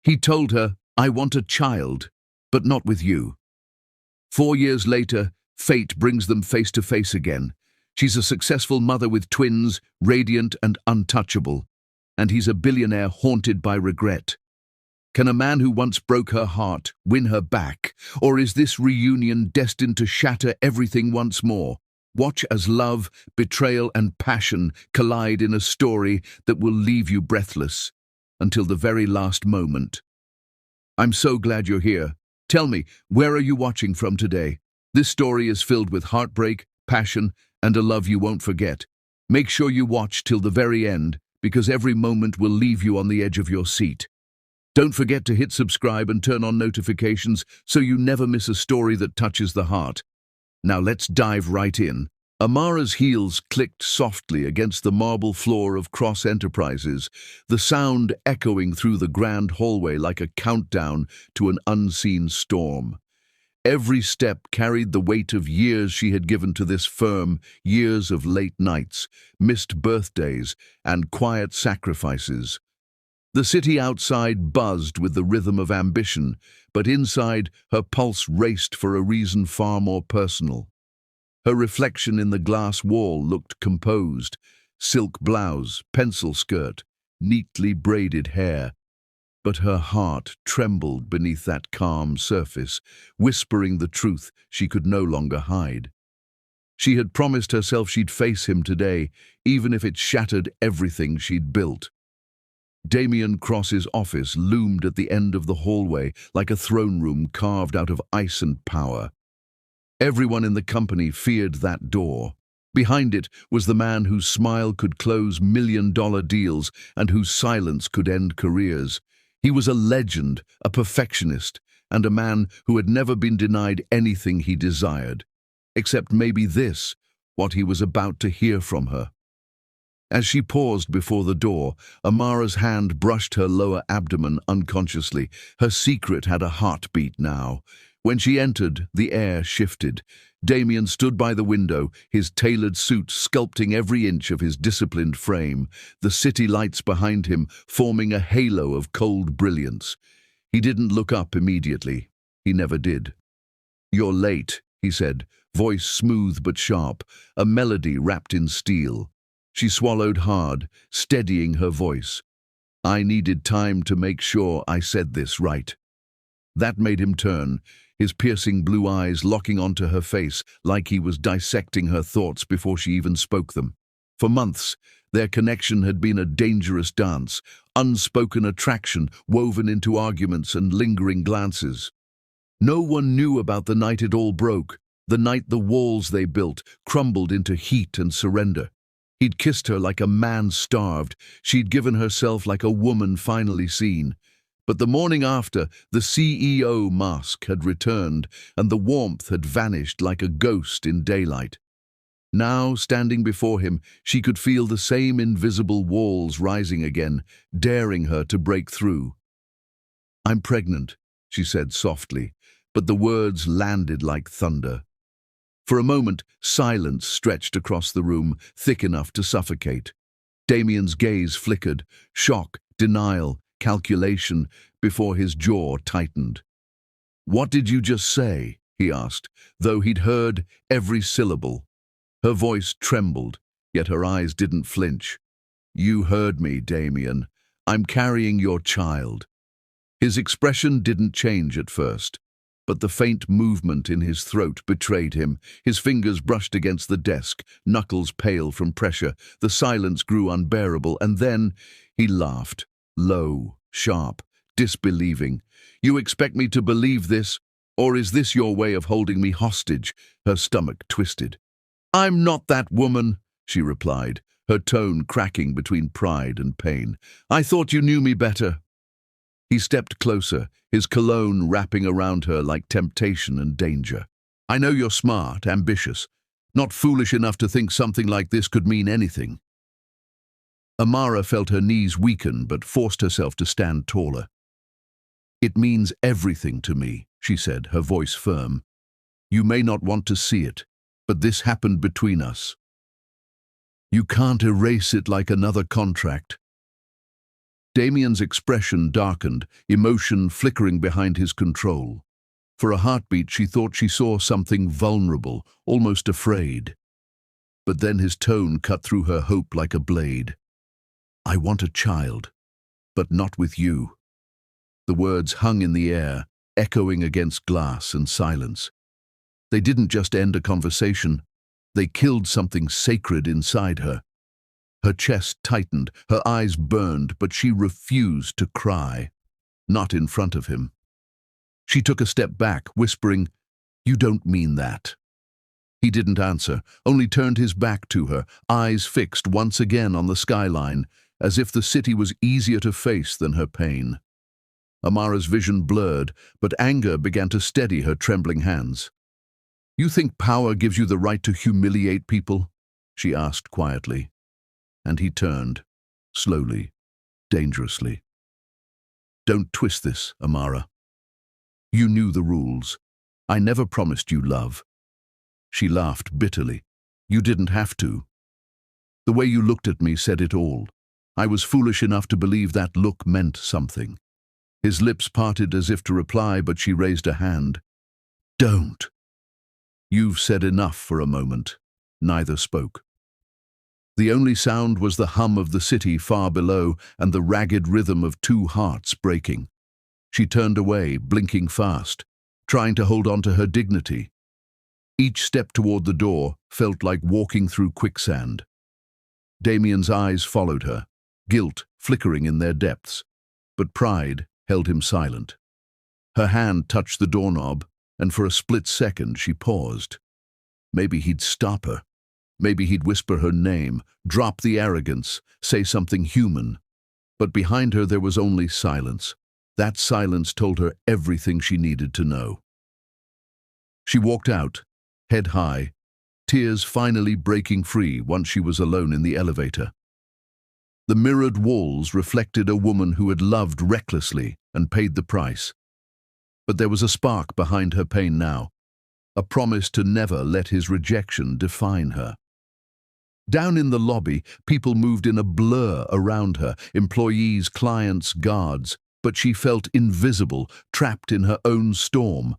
He told her, "I want a child, but not with you." 4 years later, fate brings them face to face again. She's a successful mother with twins, radiant and untouchable, and he's a billionaire haunted by regret. Can a man who once broke her heart win her back, or is this reunion destined to shatter everything once more? Watch as love, betrayal, and passion collide in a story that will leave you breathless until the very last moment. I'm so glad you're here. Tell me, where are you watching from today? This story is filled with heartbreak, passion, and a love you won't forget. Make sure you watch till the very end, because every moment will leave you on the edge of your seat. Don't forget to hit subscribe and turn on notifications so you never miss a story that touches the heart. Now let's dive right in. Amara's heels clicked softly against the marble floor of Cross Enterprises, the sound echoing through the grand hallway like a countdown to an unseen storm. Every step carried the weight of years she had given to this firm, years of late nights, missed birthdays, and quiet sacrifices. The city outside buzzed with the rhythm of ambition, but inside her pulse raced for a reason far more personal. Her reflection in the glass wall looked composed: silk blouse, pencil skirt, neatly braided hair. But her heart trembled beneath that calm surface, whispering the truth she could no longer hide. She had promised herself she'd face him today, even if it shattered everything she'd built. Damien Cross's office loomed at the end of the hallway like a throne room carved out of ice and power. Everyone in the company feared that door. Behind it was the man whose smile could close million-dollar deals and whose silence could end careers. He was a legend, a perfectionist, and a man who had never been denied anything he desired, except maybe this, what he was about to hear from her. As she paused before the door, Amara's hand brushed her lower abdomen unconsciously. Her secret had a heartbeat now. When she entered, the air shifted. Damien stood by the window, his tailored suit sculpting every inch of his disciplined frame, the city lights behind him forming a halo of cold brilliance. He didn't look up immediately. He never did. "You're late," he said, voice smooth but sharp, a melody wrapped in steel. She swallowed hard, steadying her voice. "I needed time to make sure I said this right." That made him turn, his piercing blue eyes locking onto her face like he was dissecting her thoughts before she even spoke them. For months, their connection had been a dangerous dance, unspoken attraction woven into arguments and lingering glances. No one knew about the night it all broke, the night the walls they built crumbled into heat and surrender. He'd kissed her like a man starved, she'd given herself like a woman finally seen. But the morning after, the CEO mask had returned, and the warmth had vanished like a ghost in daylight. Now, standing before him, she could feel the same invisible walls rising again, daring her to break through. "I'm pregnant," she said softly, but the words landed like thunder. For a moment, silence stretched across the room, thick enough to suffocate. Damien's gaze flickered, shock, denial, calculation, before his jaw tightened. "What did you just say?" he asked, though he'd heard every syllable. Her voice trembled, yet her eyes didn't flinch. "You heard me, Damien. I'm carrying your child." His expression didn't change at first, but the faint movement in his throat betrayed him. His fingers brushed against the desk, knuckles pale from pressure. The silence grew unbearable, and then he laughed. Low, sharp, disbelieving. "You expect me to believe this, or is this your way of holding me hostage?" Her stomach twisted. "I'm not that woman," she replied, her tone cracking between pride and pain. "I thought you knew me better." He stepped closer, his cologne wrapping around her like temptation and danger. "I know you're smart, ambitious, not foolish enough to think something like this could mean anything." Amara felt her knees weaken but forced herself to stand taller. "It means everything to me," she said, her voice firm. "You may not want to see it, but this happened between us. You can't erase it like another contract." Damien's expression darkened, emotion flickering behind his control. For a heartbeat, she thought she saw something vulnerable, almost afraid. But then his tone cut through her hope like a blade. "I want a child, but not with you." The words hung in the air, echoing against glass and silence. They didn't just end a conversation, they killed something sacred inside her. Her chest tightened, her eyes burned, but she refused to cry. Not in front of him. She took a step back, whispering, "You don't mean that." He didn't answer, only turned his back to her, eyes fixed once again on the skyline, as if the city was easier to face than her pain. Amara's vision blurred, but anger began to steady her trembling hands. "You think power gives you the right to humiliate people?" she asked quietly. And he turned, slowly, dangerously. "Don't twist this, Amara. You knew the rules. I never promised you love." She laughed bitterly. "You didn't have to. The way you looked at me said it all. I was foolish enough to believe that look meant something." His lips parted as if to reply, but she raised a hand. "Don't." "You've said enough." For a moment, neither spoke. The only sound was the hum of the city far below and the ragged rhythm of two hearts breaking. She turned away, blinking fast, trying to hold on to her dignity. Each step toward the door felt like walking through quicksand. Damien's eyes followed her, guilt flickering in their depths, but pride held him silent. Her hand touched the doorknob, and for a split second she paused. Maybe he'd stop her. Maybe he'd whisper her name, drop the arrogance, say something human. But behind her there was only silence. That silence told her everything she needed to know. She walked out, head high, tears finally breaking free once she was alone in the elevator. The mirrored walls reflected a woman who had loved recklessly and paid the price. But there was a spark behind her pain now, a promise to never let his rejection define her. Down in the lobby, people moved in a blur around her, employees, clients, guards, but she felt invisible, trapped in her own storm.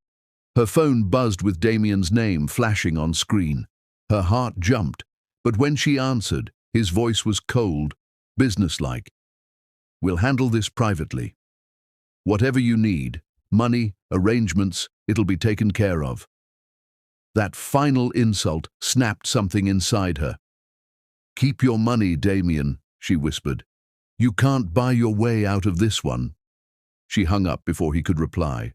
Her phone buzzed with Damien's name flashing on screen. Her heart jumped, but when she answered, his voice was cold, businesslike. "We'll handle this privately. Whatever you need, money, arrangements, it'll be taken care of." That final insult snapped something inside her. "Keep your money, Damien," she whispered. "You can't buy your way out of this one." She hung up before he could reply.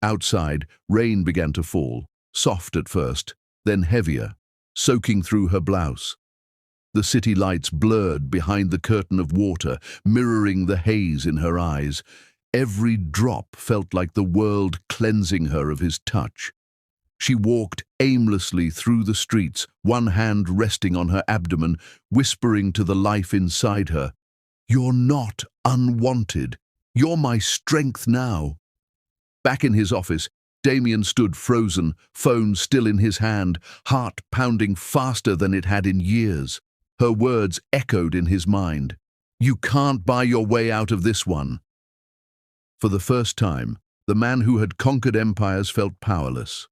Outside, rain began to fall, soft at first, then heavier, soaking through her blouse. The city lights blurred behind the curtain of water, mirroring the haze in her eyes. Every drop felt like the world cleansing her of his touch. She walked aimlessly through the streets, one hand resting on her abdomen, whispering to the life inside her, "You're not unwanted. You're my strength now." Back in his office, Damien stood frozen, phone still in his hand, heart pounding faster than it had in years. Her words echoed in his mind. "You can't buy your way out of this one." For the first time, the man who had conquered empires felt powerless.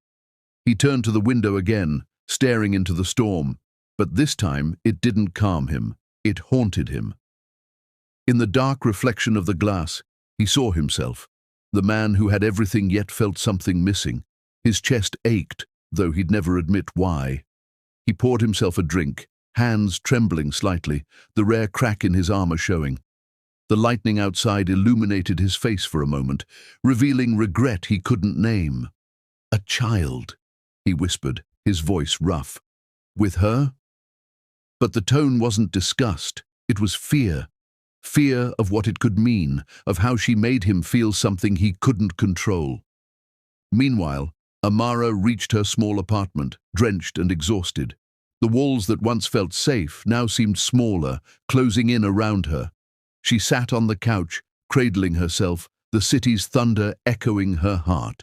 He turned to the window again, staring into the storm, but this time it didn't calm him, it haunted him. In the dark reflection of the glass, he saw himself, the man who had everything yet felt something missing. His chest ached, though he'd never admit why. He poured himself a drink, hands trembling slightly, the rare crack in his armor showing. The lightning outside illuminated his face for a moment, revealing regret he couldn't name. "A child," he whispered, his voice rough. "With her?" But the tone wasn't disgust, it was fear. Fear of what it could mean, of how she made him feel something he couldn't control. Meanwhile, Amara reached her small apartment, drenched and exhausted. The walls that once felt safe now seemed smaller, closing in around her. She sat on the couch, cradling herself, the city's thunder echoing her heart.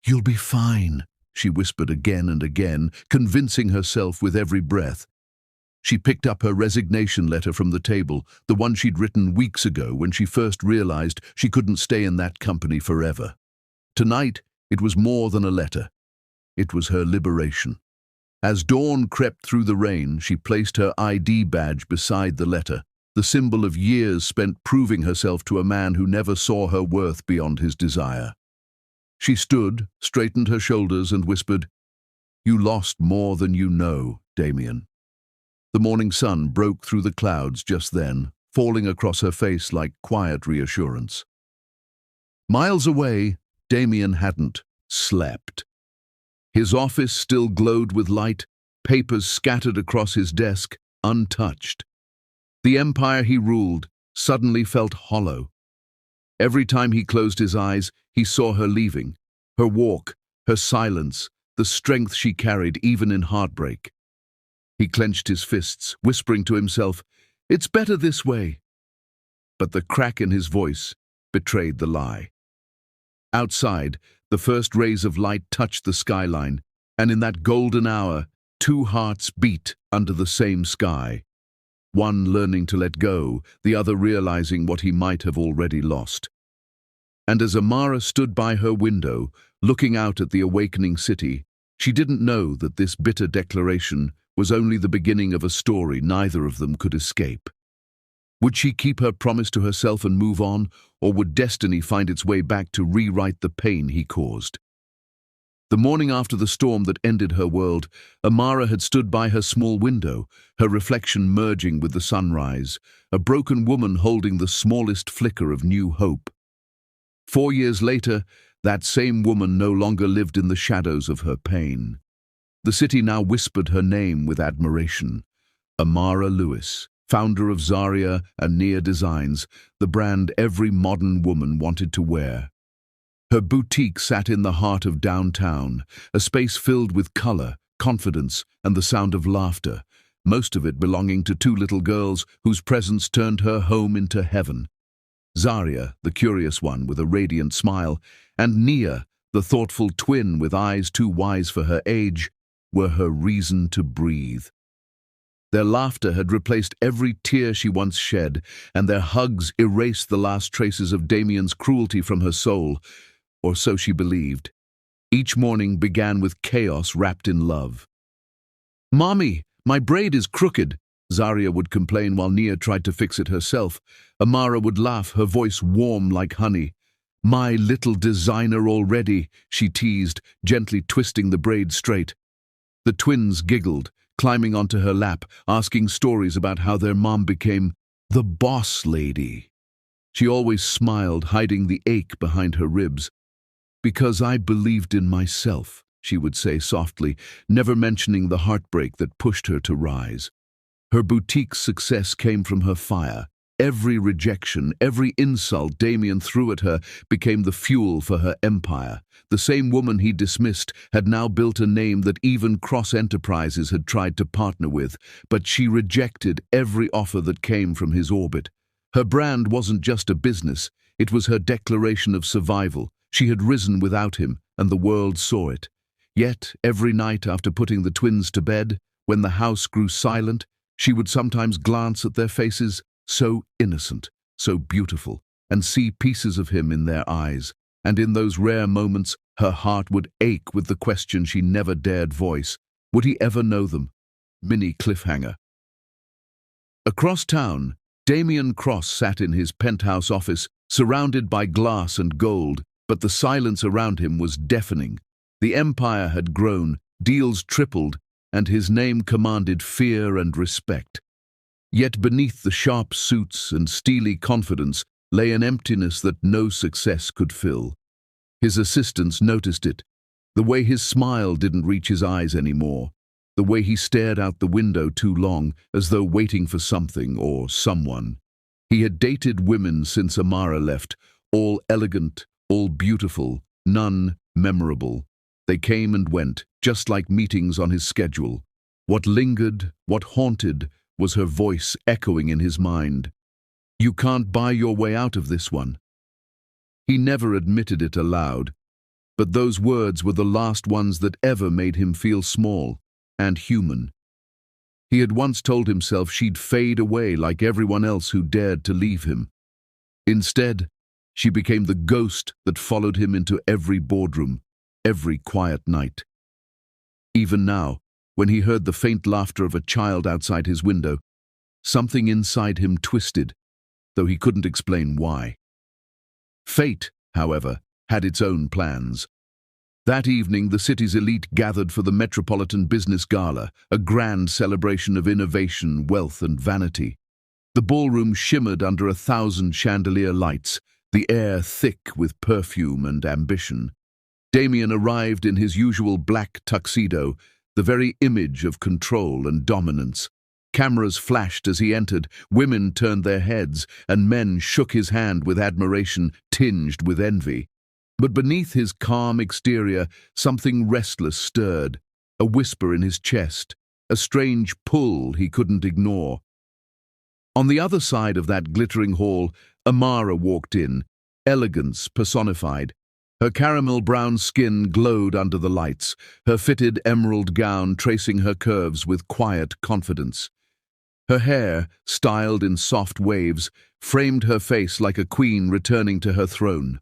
"You'll be fine," she whispered again and again, convincing herself with every breath. She picked up her resignation letter from the table, the one she'd written weeks ago when she first realized she couldn't stay in that company forever. Tonight, it was more than a letter. It was her liberation. As dawn crept through the rain, she placed her ID badge beside the letter, the symbol of years spent proving herself to a man who never saw her worth beyond his desire. She stood, straightened her shoulders, and whispered, "You lost more than you know, Damien." The morning sun broke through the clouds just then, falling across her face like quiet reassurance. Miles away, Damien hadn't slept. His office still glowed with light, papers scattered across his desk, untouched. The empire he ruled suddenly felt hollow. Every time he closed his eyes, he saw her leaving, her walk, her silence, the strength she carried even in heartbreak. He clenched his fists, whispering to himself, "It's better this way." But the crack in his voice betrayed the lie. Outside, the first rays of light touched the skyline, and in that golden hour, two hearts beat under the same sky. One learning to let go, the other realizing what he might have already lost. And as Amara stood by her window, looking out at the awakening city, she didn't know that this bitter declaration was only the beginning of a story neither of them could escape. Would she keep her promise to herself and move on, or would destiny find its way back to rewrite the pain he caused? The morning after the storm that ended her world, Amara had stood by her small window, her reflection merging with the sunrise, a broken woman holding the smallest flicker of new hope. 4 years later, that same woman no longer lived in the shadows of her pain. The city now whispered her name with admiration. Amara Lewis, founder of Zaria and Nia Designs, the brand every modern woman wanted to wear. Her boutique sat in the heart of downtown, a space filled with color, confidence, and the sound of laughter, most of it belonging to two little girls whose presence turned her home into heaven. Zaria, the curious one with a radiant smile, and Nia, the thoughtful twin with eyes too wise for her age, were her reason to breathe. Their laughter had replaced every tear she once shed, and their hugs erased the last traces of Damien's cruelty from her soul, or so she believed. Each morning began with chaos wrapped in love. "Mommy, my braid is crooked," Zaria would complain while Nia tried to fix it herself. Amara would laugh, her voice warm like honey. "My little designer already," she teased, gently twisting the braid straight. The twins giggled, climbing onto her lap, asking stories about how their mom became the boss lady. She always smiled, hiding the ache behind her ribs. "Because I believed in myself," she would say softly, never mentioning the heartbreak that pushed her to rise. Her boutique's success came from her fire. Every rejection, every insult Damien threw at her became the fuel for her empire. The same woman he dismissed had now built a name that even Cross Enterprises had tried to partner with, but she rejected every offer that came from his orbit. Her brand wasn't just a business, it was her declaration of survival. She had risen without him, and the world saw it. Yet, every night after putting the twins to bed, when the house grew silent, she would sometimes glance at their faces, so innocent, so beautiful, and see pieces of him in their eyes. And in those rare moments, her heart would ache with the question she never dared voice. Would he ever know them? Mini cliffhanger. Across town, Damien Cross sat in his penthouse office, surrounded by glass and gold, but the silence around him was deafening. The empire had grown, deals tripled, and his name commanded fear and respect. Yet beneath the sharp suits and steely confidence lay an emptiness that no success could fill. His assistants noticed it. The way his smile didn't reach his eyes anymore. The way he stared out the window too long, as though waiting for something or someone. He had dated women since Amara left, all elegant, all beautiful, none memorable. They came and went, just like meetings on his schedule. What lingered, what haunted, was her voice echoing in his mind. "You can't buy your way out of this one." He never admitted it aloud, but those words were the last ones that ever made him feel small and human. He had once told himself she'd fade away like everyone else who dared to leave him. Instead, she became the ghost that followed him into every boardroom, every quiet night. Even now, when he heard the faint laughter of a child outside his window, something inside him twisted, though he couldn't explain why. Fate, however, had its own plans. That evening, the city's elite gathered for the Metropolitan Business Gala, a grand celebration of innovation, wealth, and vanity. The ballroom shimmered under 1,000 chandelier lights, the air thick with perfume and ambition. Damien arrived in his usual black tuxedo, the very image of control and dominance. Cameras flashed as he entered, women turned their heads, and men shook his hand with admiration tinged with envy. But beneath his calm exterior, something restless stirred, a whisper in his chest, a strange pull he couldn't ignore. On the other side of that glittering hall, Amara walked in, elegance personified. Her caramel-brown skin glowed under the lights, her fitted emerald gown tracing her curves with quiet confidence. Her hair, styled in soft waves, framed her face like a queen returning to her throne.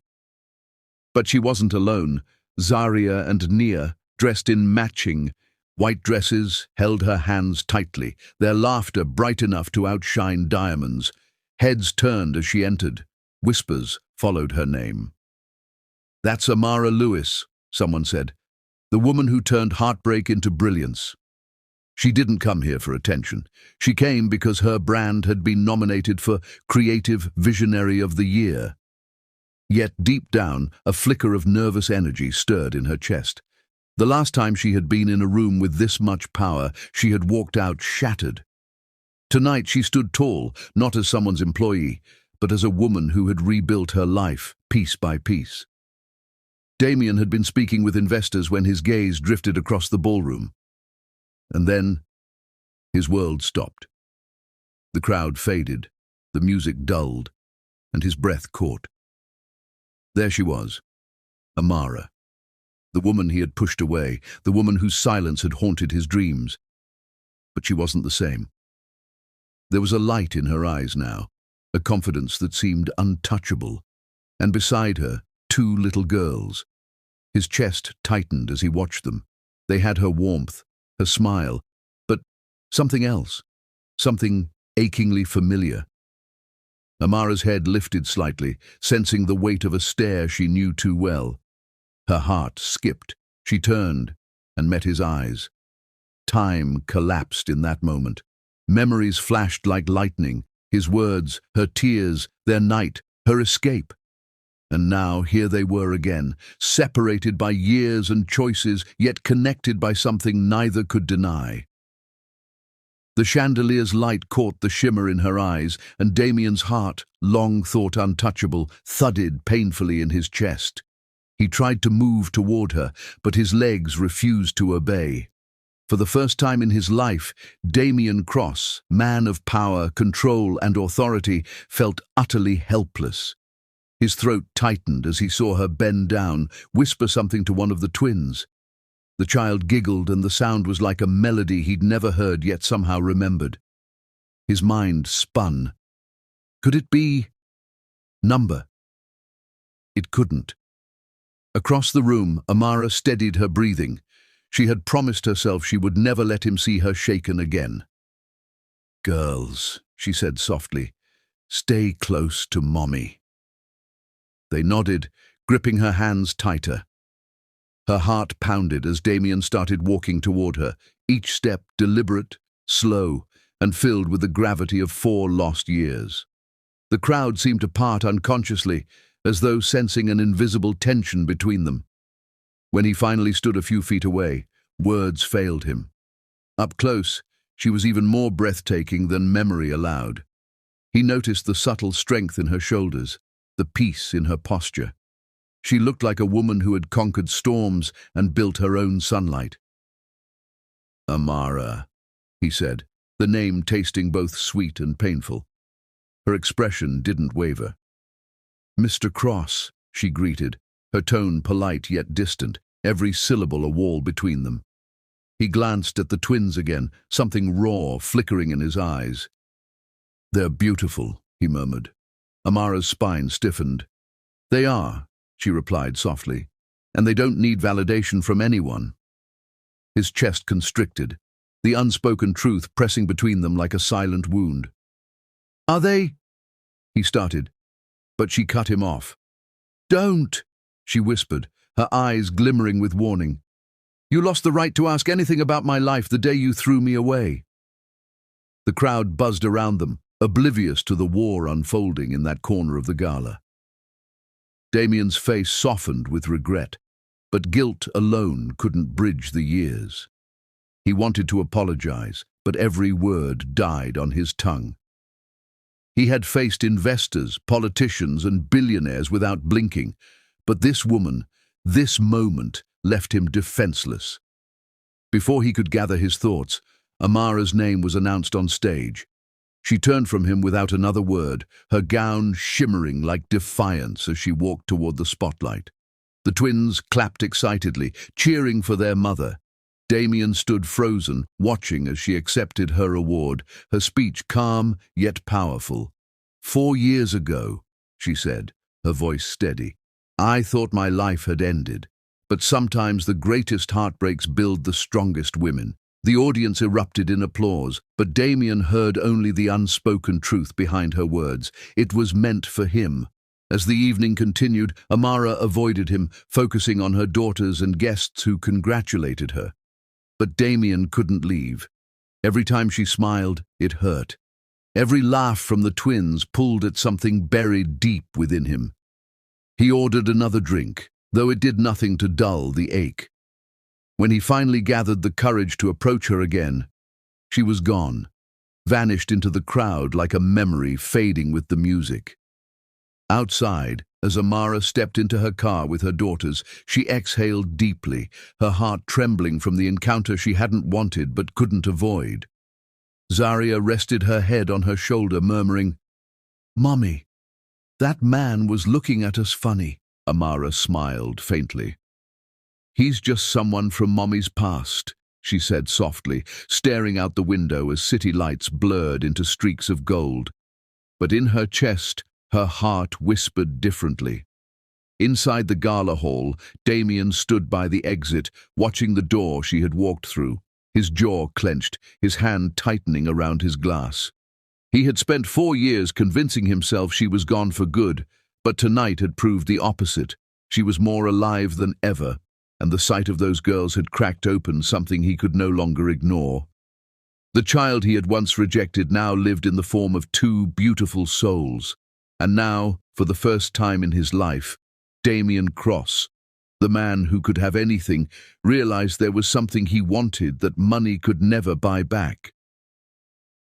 But she wasn't alone. Zaria and Nia, dressed in matching white dresses, held her hands tightly, their laughter bright enough to outshine diamonds. Heads turned as she entered. Whispers followed her name. "That's Amara Lewis," someone said, "the woman who turned heartbreak into brilliance." She didn't come here for attention. She came because her brand had been nominated for Creative Visionary of the Year. Yet deep down, a flicker of nervous energy stirred in her chest. The last time she had been in a room with this much power, she had walked out shattered. Tonight she stood tall, not as someone's employee, but as a woman who had rebuilt her life, piece by piece. Damien had been speaking with investors when his gaze drifted across the ballroom. And then, his world stopped. The crowd faded, the music dulled, and his breath caught. There she was, Amara, the woman he had pushed away, the woman whose silence had haunted his dreams. But she wasn't the same. There was a light in her eyes now, a confidence that seemed untouchable, and beside her, 2 little girls. His chest tightened as he watched them. They had her warmth, her smile, but something else, something achingly familiar. Amara's head lifted slightly, sensing the weight of a stare she knew too well. Her heart skipped. She turned and met his eyes. Time collapsed in that moment. Memories flashed like lightning, his words, her tears, their night, her escape. And now here they were again, separated by years and choices, yet connected by something neither could deny. The chandelier's light caught the shimmer in her eyes, and Damien's heart, long thought untouchable, thudded painfully in his chest. He tried to move toward her, but his legs refused to obey. For the first time in his life, Damien Cross, man of power, control, and authority, felt utterly helpless. His throat tightened as he saw her bend down, whisper something to one of the twins. The child giggled, and the sound was like a melody he'd never heard yet somehow remembered. His mind spun. Could it be number? It couldn't. Across the room, Amara steadied her breathing. She had promised herself she would never let him see her shaken again. "Girls," she said softly, "stay close to Mommy." They nodded, gripping her hands tighter. Her heart pounded as Damien started walking toward her, each step deliberate, slow, and filled with the gravity of 4 lost years. The crowd seemed to part unconsciously, as though sensing an invisible tension between them. When he finally stood a few feet away, words failed him. Up close, she was even more breathtaking than memory allowed. He noticed the subtle strength in her shoulders, the peace in her posture. She looked like a woman who had conquered storms and built her own sunlight. "Amara," he said, the name tasting both sweet and painful. Her expression didn't waver. "Mr. Cross," she greeted, her tone polite yet distant, every syllable a wall between them. He glanced at the twins again, something raw flickering in his eyes. "They're beautiful," he murmured. Amara's spine stiffened. "They are," she replied softly, "and they don't need validation from anyone." His chest constricted, the unspoken truth pressing between them like a silent wound. "Are they—" he started, but she cut him off. "Don't," she whispered, her eyes glimmering with warning. "You lost the right to ask anything about my life the day you threw me away." The crowd buzzed around them, oblivious to the war unfolding in that corner of the gala. Damien's face softened with regret, but guilt alone couldn't bridge the years. He wanted to apologize, but every word died on his tongue. He had faced investors, politicians, and billionaires without blinking, but this woman, this moment, left him defenseless. Before he could gather his thoughts, Amara's name was announced on stage. She turned from him without another word, her gown shimmering like defiance as she walked toward the spotlight. The twins clapped excitedly, cheering for their mother. Damien stood frozen, watching as she accepted her award, her speech calm yet powerful. "4 years ago," she said, her voice steady, "I thought my life had ended. But sometimes the greatest heartbreaks build the strongest women." The audience erupted in applause, but Damien heard only the unspoken truth behind her words. It was meant for him. As the evening continued, Amara avoided him, focusing on her daughters and guests who congratulated her. But Damien couldn't leave. Every time she smiled, it hurt. Every laugh from the twins pulled at something buried deep within him. He ordered another drink, though it did nothing to dull the ache. When he finally gathered the courage to approach her again, she was gone, vanished into the crowd like a memory fading with the music. Outside, as Amara stepped into her car with her daughters, she exhaled deeply, her heart trembling from the encounter she hadn't wanted but couldn't avoid. Zaria rested her head on her shoulder, murmuring, "Mommy, that man was looking at us funny." Amara smiled faintly. "He's just someone from Mommy's past," she said softly, staring out the window as city lights blurred into streaks of gold. But in her chest, her heart whispered differently. Inside the gala hall, Damien stood by the exit, watching the door she had walked through, his jaw clenched, his hand tightening around his glass. He had spent 4 years convincing himself she was gone for good, but tonight had proved the opposite. She was more alive than ever, and the sight of those girls had cracked open something he could no longer ignore. The child he had once rejected now lived in the form of 2 beautiful souls. And now, for the first time in his life, Damien Cross, the man who could have anything, realized there was something he wanted that money could never buy back.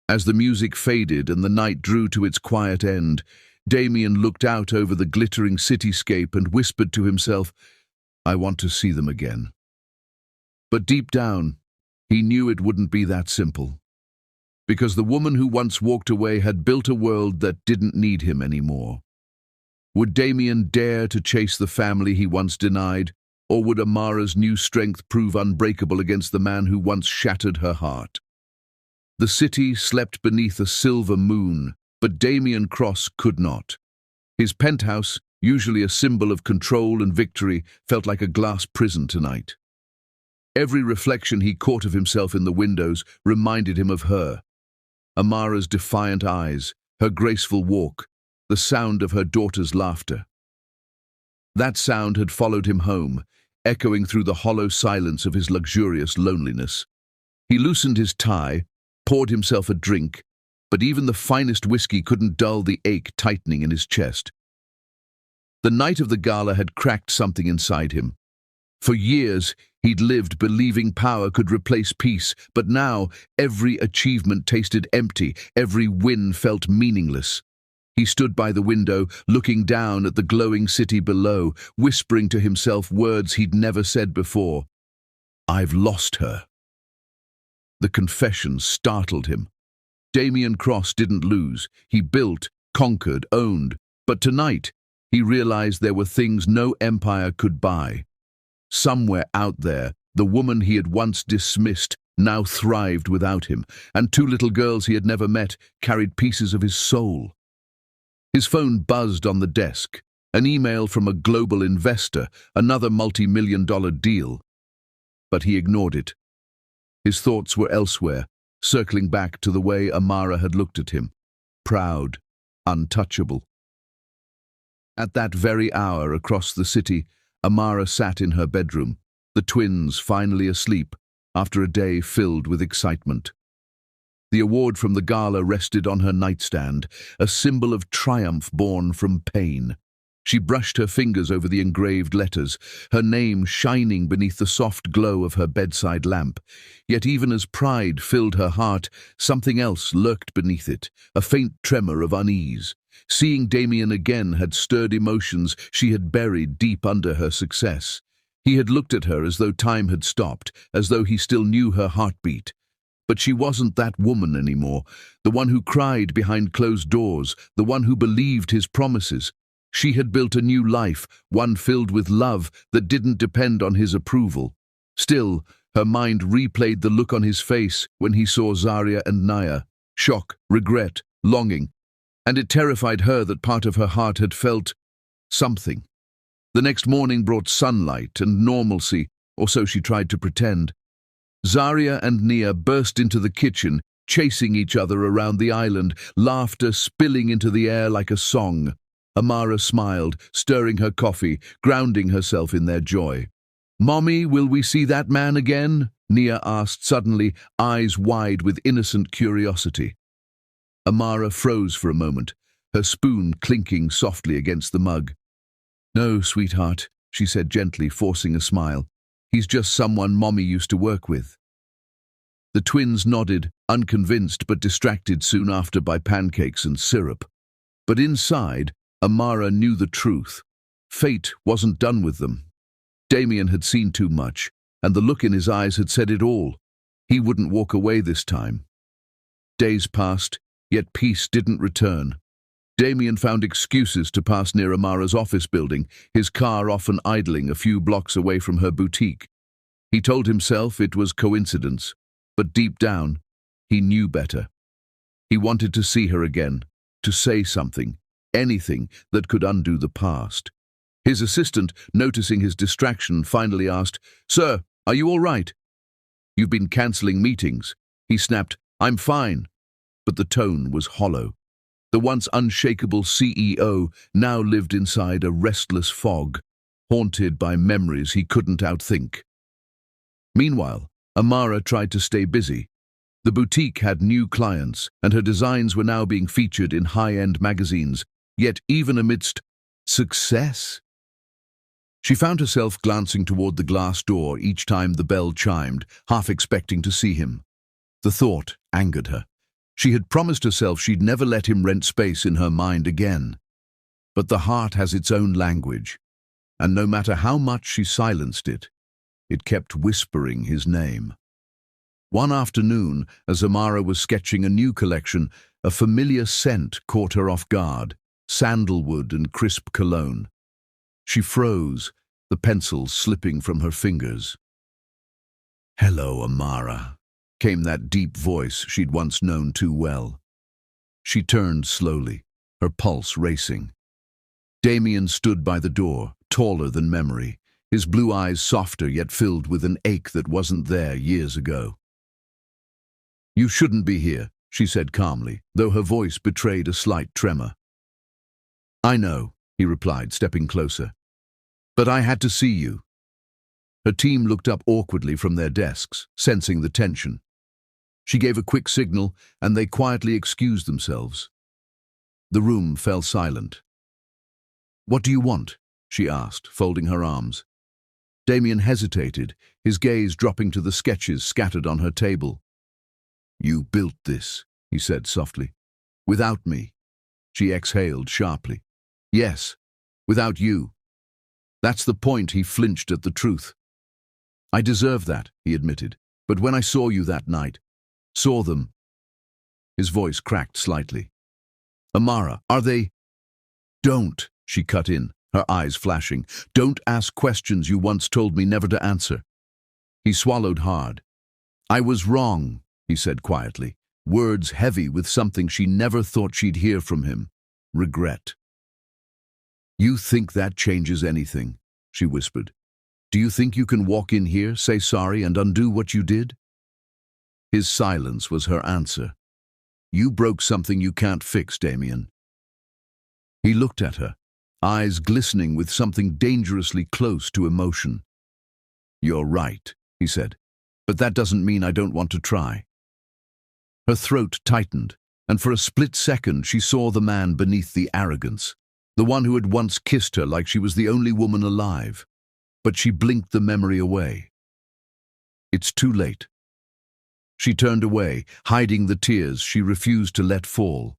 As the music faded and the night drew to its quiet end, Damien looked out over the glittering cityscape and whispered to himself, "I want to see them again." But deep down, he knew it wouldn't be that simple. Because the woman who once walked away had built a world that didn't need him anymore. Would Damien dare to chase the family he once denied, or would Amara's new strength prove unbreakable against the man who once shattered her heart? The city slept beneath a silver moon, but Damien Cross could not. His penthouse, usually a symbol of control and victory, felt like a glass prison tonight. Every reflection he caught of himself in the windows reminded him of her. Amara's defiant eyes, her graceful walk, the sound of her daughter's laughter. That sound had followed him home, echoing through the hollow silence of his luxurious loneliness. He loosened his tie, poured himself a drink, but even the finest whiskey couldn't dull the ache tightening in his chest. The night of the gala had cracked something inside him. For years, he'd lived believing power could replace peace, but now every achievement tasted empty, every win felt meaningless. He stood by the window, looking down at the glowing city below, whispering to himself words he'd never said before. "I've lost her." The confession startled him. Damien Cross didn't lose. He built, conquered, owned. But tonight, he realized there were things no empire could buy. Somewhere out there, The woman he had once dismissed now thrived without him, and two little girls he had never met carried pieces of his soul. His phone buzzed on the desk, an email from a global investor, another multi-million-dollar deal. But he ignored it. His thoughts were elsewhere, circling back to the way Amara had looked at him, proud, untouchable. At that very hour across the city, Amara sat in her bedroom, the twins finally asleep after a day filled with excitement. The award from the gala rested on her nightstand, a symbol of triumph born from pain. She brushed her fingers over the engraved letters, her name shining beneath the soft glow of her bedside lamp. Yet even as pride filled her heart, something else lurked beneath it, a faint tremor of unease. Seeing Damien again had stirred emotions she had buried deep under her success. He had looked at her as though time had stopped, as though he still knew her heartbeat. But she wasn't that woman anymore, the one who cried behind closed doors, the one who believed his promises. She had built a new life, one filled with love that didn't depend on his approval. Still, her mind replayed the look on his face when he saw Zaria and Naya, shock, regret, longing, and it terrified her that part of her heart had felt something. The next morning brought sunlight and normalcy, or so she tried to pretend. Zaria and Nia burst into the kitchen, chasing each other around the island, laughter spilling into the air like a song. Amara smiled, stirring her coffee, grounding herself in their joy. "Mommy, will we see that man again?" Nia asked suddenly, eyes wide with innocent curiosity. Amara froze for a moment, her spoon clinking softly against the mug. "No, sweetheart," she said gently, forcing a smile. "He's just someone Mommy used to work with." The twins nodded, unconvinced but distracted soon after by pancakes and syrup. But inside, Amara knew the truth. Fate wasn't done with them. Damien had seen too much, and the look in his eyes had said it all. He wouldn't walk away this time. Days passed, yet peace didn't return. Damien found excuses to pass near Amara's office building, his car often idling a few blocks away from her boutique. He told himself it was coincidence, but deep down, he knew better. He wanted to see her again, to say something, anything that could undo the past. His assistant, noticing his distraction, finally asked, "Sir, are you all right?" "You've been cancelling meetings." He snapped, "I'm fine." But the tone was hollow. The once unshakable CEO now lived inside a restless fog, haunted by memories he couldn't outthink. Meanwhile, Amara tried to stay busy. The boutique had new clients, and her designs were now being featured in high-end magazines. Yet even amidst success, she found herself glancing toward the glass door each time the bell chimed, half expecting to see him. The thought angered her. She had promised herself she'd never let him rent space in her mind again. But the heart has its own language, and no matter how much she silenced it, it kept whispering his name. One afternoon, as Amara was sketching a new collection, a familiar scent caught her off guard, sandalwood and crisp cologne. She froze, the pencils slipping from her fingers. "Hello, Amara," came that deep voice she'd once known too well. She turned slowly, her pulse racing. Damien stood by the door, taller than memory, his blue eyes softer yet filled with an ache that wasn't there years ago. "You shouldn't be here," she said calmly, though her voice betrayed a slight tremor. "I know," he replied, stepping closer. "But I had to see you." Her team looked up awkwardly from their desks, sensing the tension. She gave a quick signal, and they quietly excused themselves. The room fell silent. "What do you want?" she asked, folding her arms. Damien hesitated, his gaze dropping to the sketches scattered on her table. "You built this," he said softly. "Without me." She exhaled sharply. "Yes, without you." That's the point. He flinched at the truth. "I deserve that," he admitted. "But when I saw you that night, saw them..." His voice cracked slightly. "Amara, are they..." "Don't," she cut in, her eyes flashing. "Don't ask questions you once told me never to answer." He swallowed hard. "I was wrong," he said quietly, words heavy with something she never thought she'd hear from him. Regret. "You think that changes anything?" she whispered. "Do you think you can walk in here, say sorry, and undo what you did?" His silence was her answer. "You broke something you can't fix, Damien." He looked at her, eyes glistening with something dangerously close to emotion. "You're right," he said, "but that doesn't mean I don't want to try." Her throat tightened, and for a split second she saw the man beneath the arrogance, the one who had once kissed her like she was the only woman alive. But she blinked the memory away. It's too late. She turned away, hiding the tears she refused to let fall.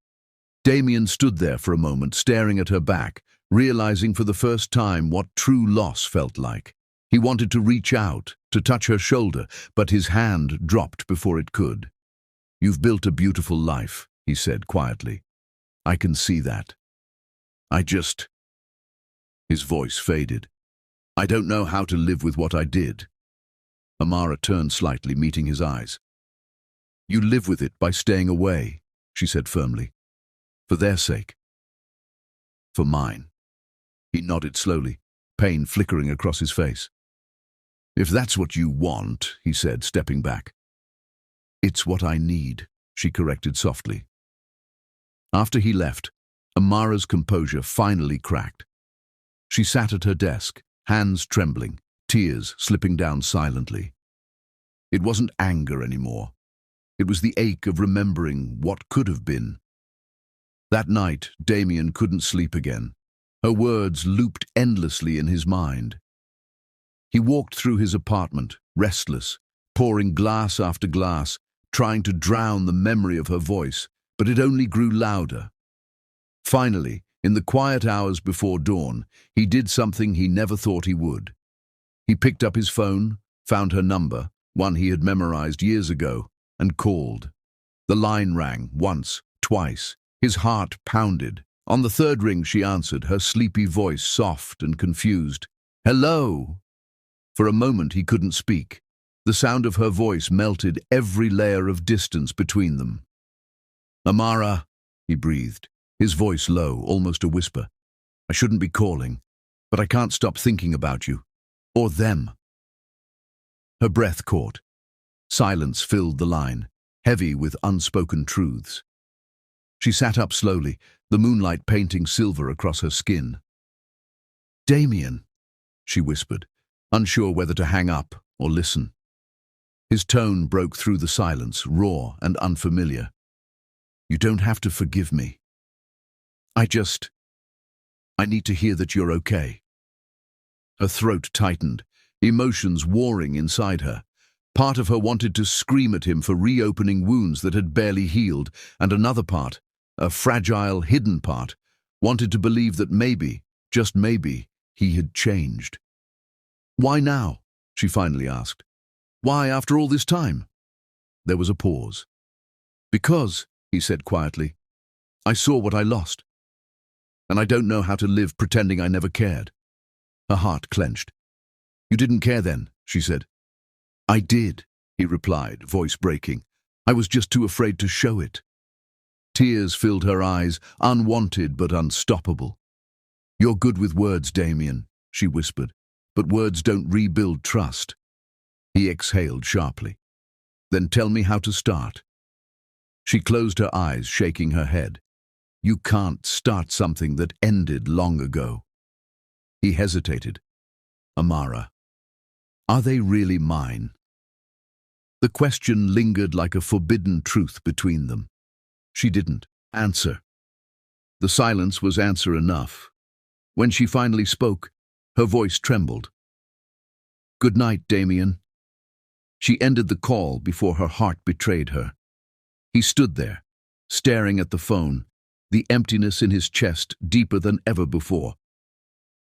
Damien stood there for a moment, staring at her back, realizing for the first time what true loss felt like. He wanted to reach out, to touch her shoulder, but his hand dropped before it could. "You've built a beautiful life," he said quietly. "I can see that. I just—" His voice faded. "I don't know how to live with what I did." Amara turned slightly, meeting his eyes. "You live with it by staying away," she said firmly. "For their sake. For mine." He nodded slowly, pain flickering across his face. "If that's what you want," he said, stepping back. "It's what I need," she corrected softly. After he left, Amara's composure finally cracked. She sat at her desk, hands trembling, tears slipping down silently. It wasn't anger anymore. It was the ache of remembering what could have been. That night, Damien couldn't sleep again. Her words looped endlessly in his mind. He walked through his apartment, restless, pouring glass after glass, trying to drown the memory of her voice, but it only grew louder. Finally, in the quiet hours before dawn, he did something he never thought he would. He picked up his phone, found her number, one he had memorized years ago, and called. The line rang once, twice. His heart pounded. On the third ring she answered, her sleepy voice soft and confused. "Hello!" For a moment he couldn't speak. The sound of her voice melted every layer of distance between them. "Amara," he breathed, his voice low, almost a whisper. "I shouldn't be calling, but I can't stop thinking about you. Or them." Her breath caught. Silence filled the line, heavy with unspoken truths. She sat up slowly, the moonlight painting silver across her skin. "Damien," she whispered, unsure whether to hang up or listen. His tone broke through the silence, raw and unfamiliar. "You don't have to forgive me. I need to hear that you're okay." Her throat tightened, emotions warring inside her. Part of her wanted to scream at him for reopening wounds that had barely healed, and another part, a fragile, hidden part, wanted to believe that maybe, just maybe, he had changed. "Why now?" she finally asked. "Why after all this time?" There was a pause. "Because," he said quietly, "I saw what I lost. And I don't know how to live pretending I never cared." Her heart clenched. "You didn't care then," she said. "I did," he replied, voice breaking. "I was just too afraid to show it." Tears filled her eyes, unwanted but unstoppable. "You're good with words, Damien," she whispered, "but words don't rebuild trust." He exhaled sharply. "Then tell me how to start." She closed her eyes, shaking her head. "You can't start something that ended long ago." He hesitated. "Amara, are they really mine?" The question lingered like a forbidden truth between them. She didn't answer. The silence was answer enough. When she finally spoke, her voice trembled. "Good night, Damien." She ended the call before her heart betrayed her. He stood there, staring at the phone, the emptiness in his chest deeper than ever before.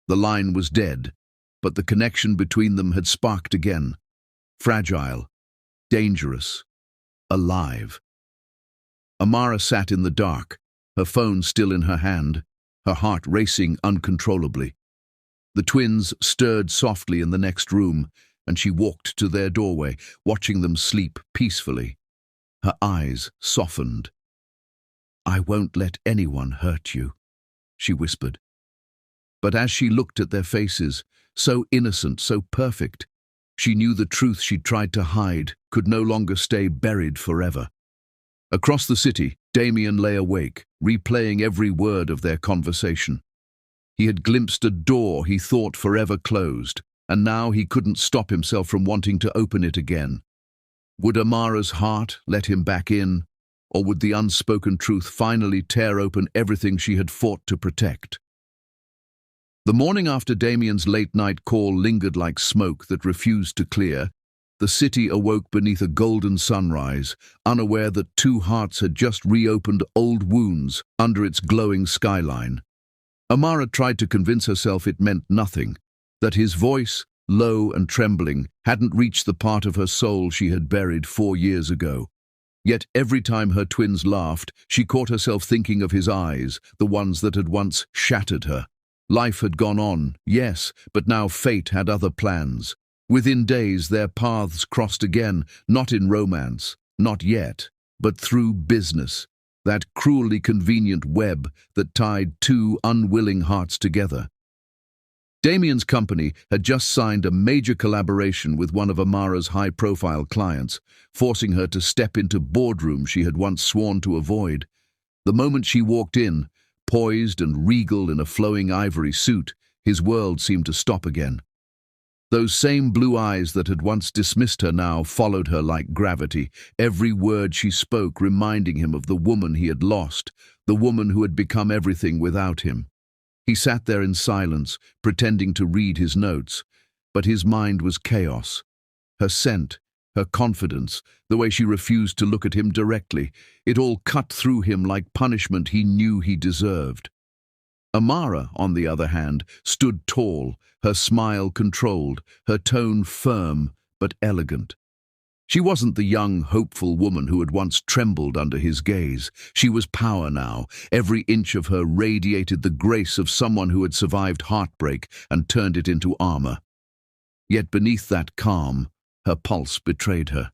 The line was dead, but the connection between them had sparked again. Fragile, dangerous, alive. Amara sat in the dark, her phone still in her hand, her heart racing uncontrollably. The twins stirred softly in the next room, and she walked to their doorway, watching them sleep peacefully. Her eyes softened. "I won't let anyone hurt you," she whispered. But as she looked at their faces, so innocent, so perfect, she knew the truth she'd tried to hide could no longer stay buried forever. Across the city, Damien lay awake, replaying every word of their conversation. He had glimpsed a door he thought forever closed, and now he couldn't stop himself from wanting to open it again. Would Amara's heart let him back in, or would the unspoken truth finally tear open everything she had fought to protect? The morning after Damien's late-night call lingered like smoke that refused to clear. The city awoke beneath a golden sunrise, unaware that two hearts had just reopened old wounds under its glowing skyline. Amara tried to convince herself it meant nothing, that his voice, low and trembling, hadn't reached the part of her soul she had buried 4 years ago. Yet every time her twins laughed, she caught herself thinking of his eyes, the ones that had once shattered her. Life had gone on, yes, but now fate had other plans. Within days their paths crossed again, not in romance, not yet, but through business, that cruelly convenient web that tied two unwilling hearts together. Damien's company had just signed a major collaboration with one of Amara's high-profile clients, forcing her to step into boardrooms she had once sworn to avoid. The moment she walked in, poised and regal in a flowing ivory suit, his world seemed to stop again. Those same blue eyes that had once dismissed her now followed her like gravity, every word she spoke reminding him of the woman he had lost, the woman who had become everything without him. He sat there in silence, pretending to read his notes, but his mind was chaos. Her scent, her confidence, the way she refused to look at him directly, it all cut through him like punishment he knew he deserved. Amara, on the other hand, stood tall, her smile controlled, her tone firm but elegant. She wasn't the young, hopeful woman who had once trembled under his gaze. She was power now. Every inch of her radiated the grace of someone who had survived heartbreak and turned it into armor. Yet beneath that calm, her pulse betrayed her.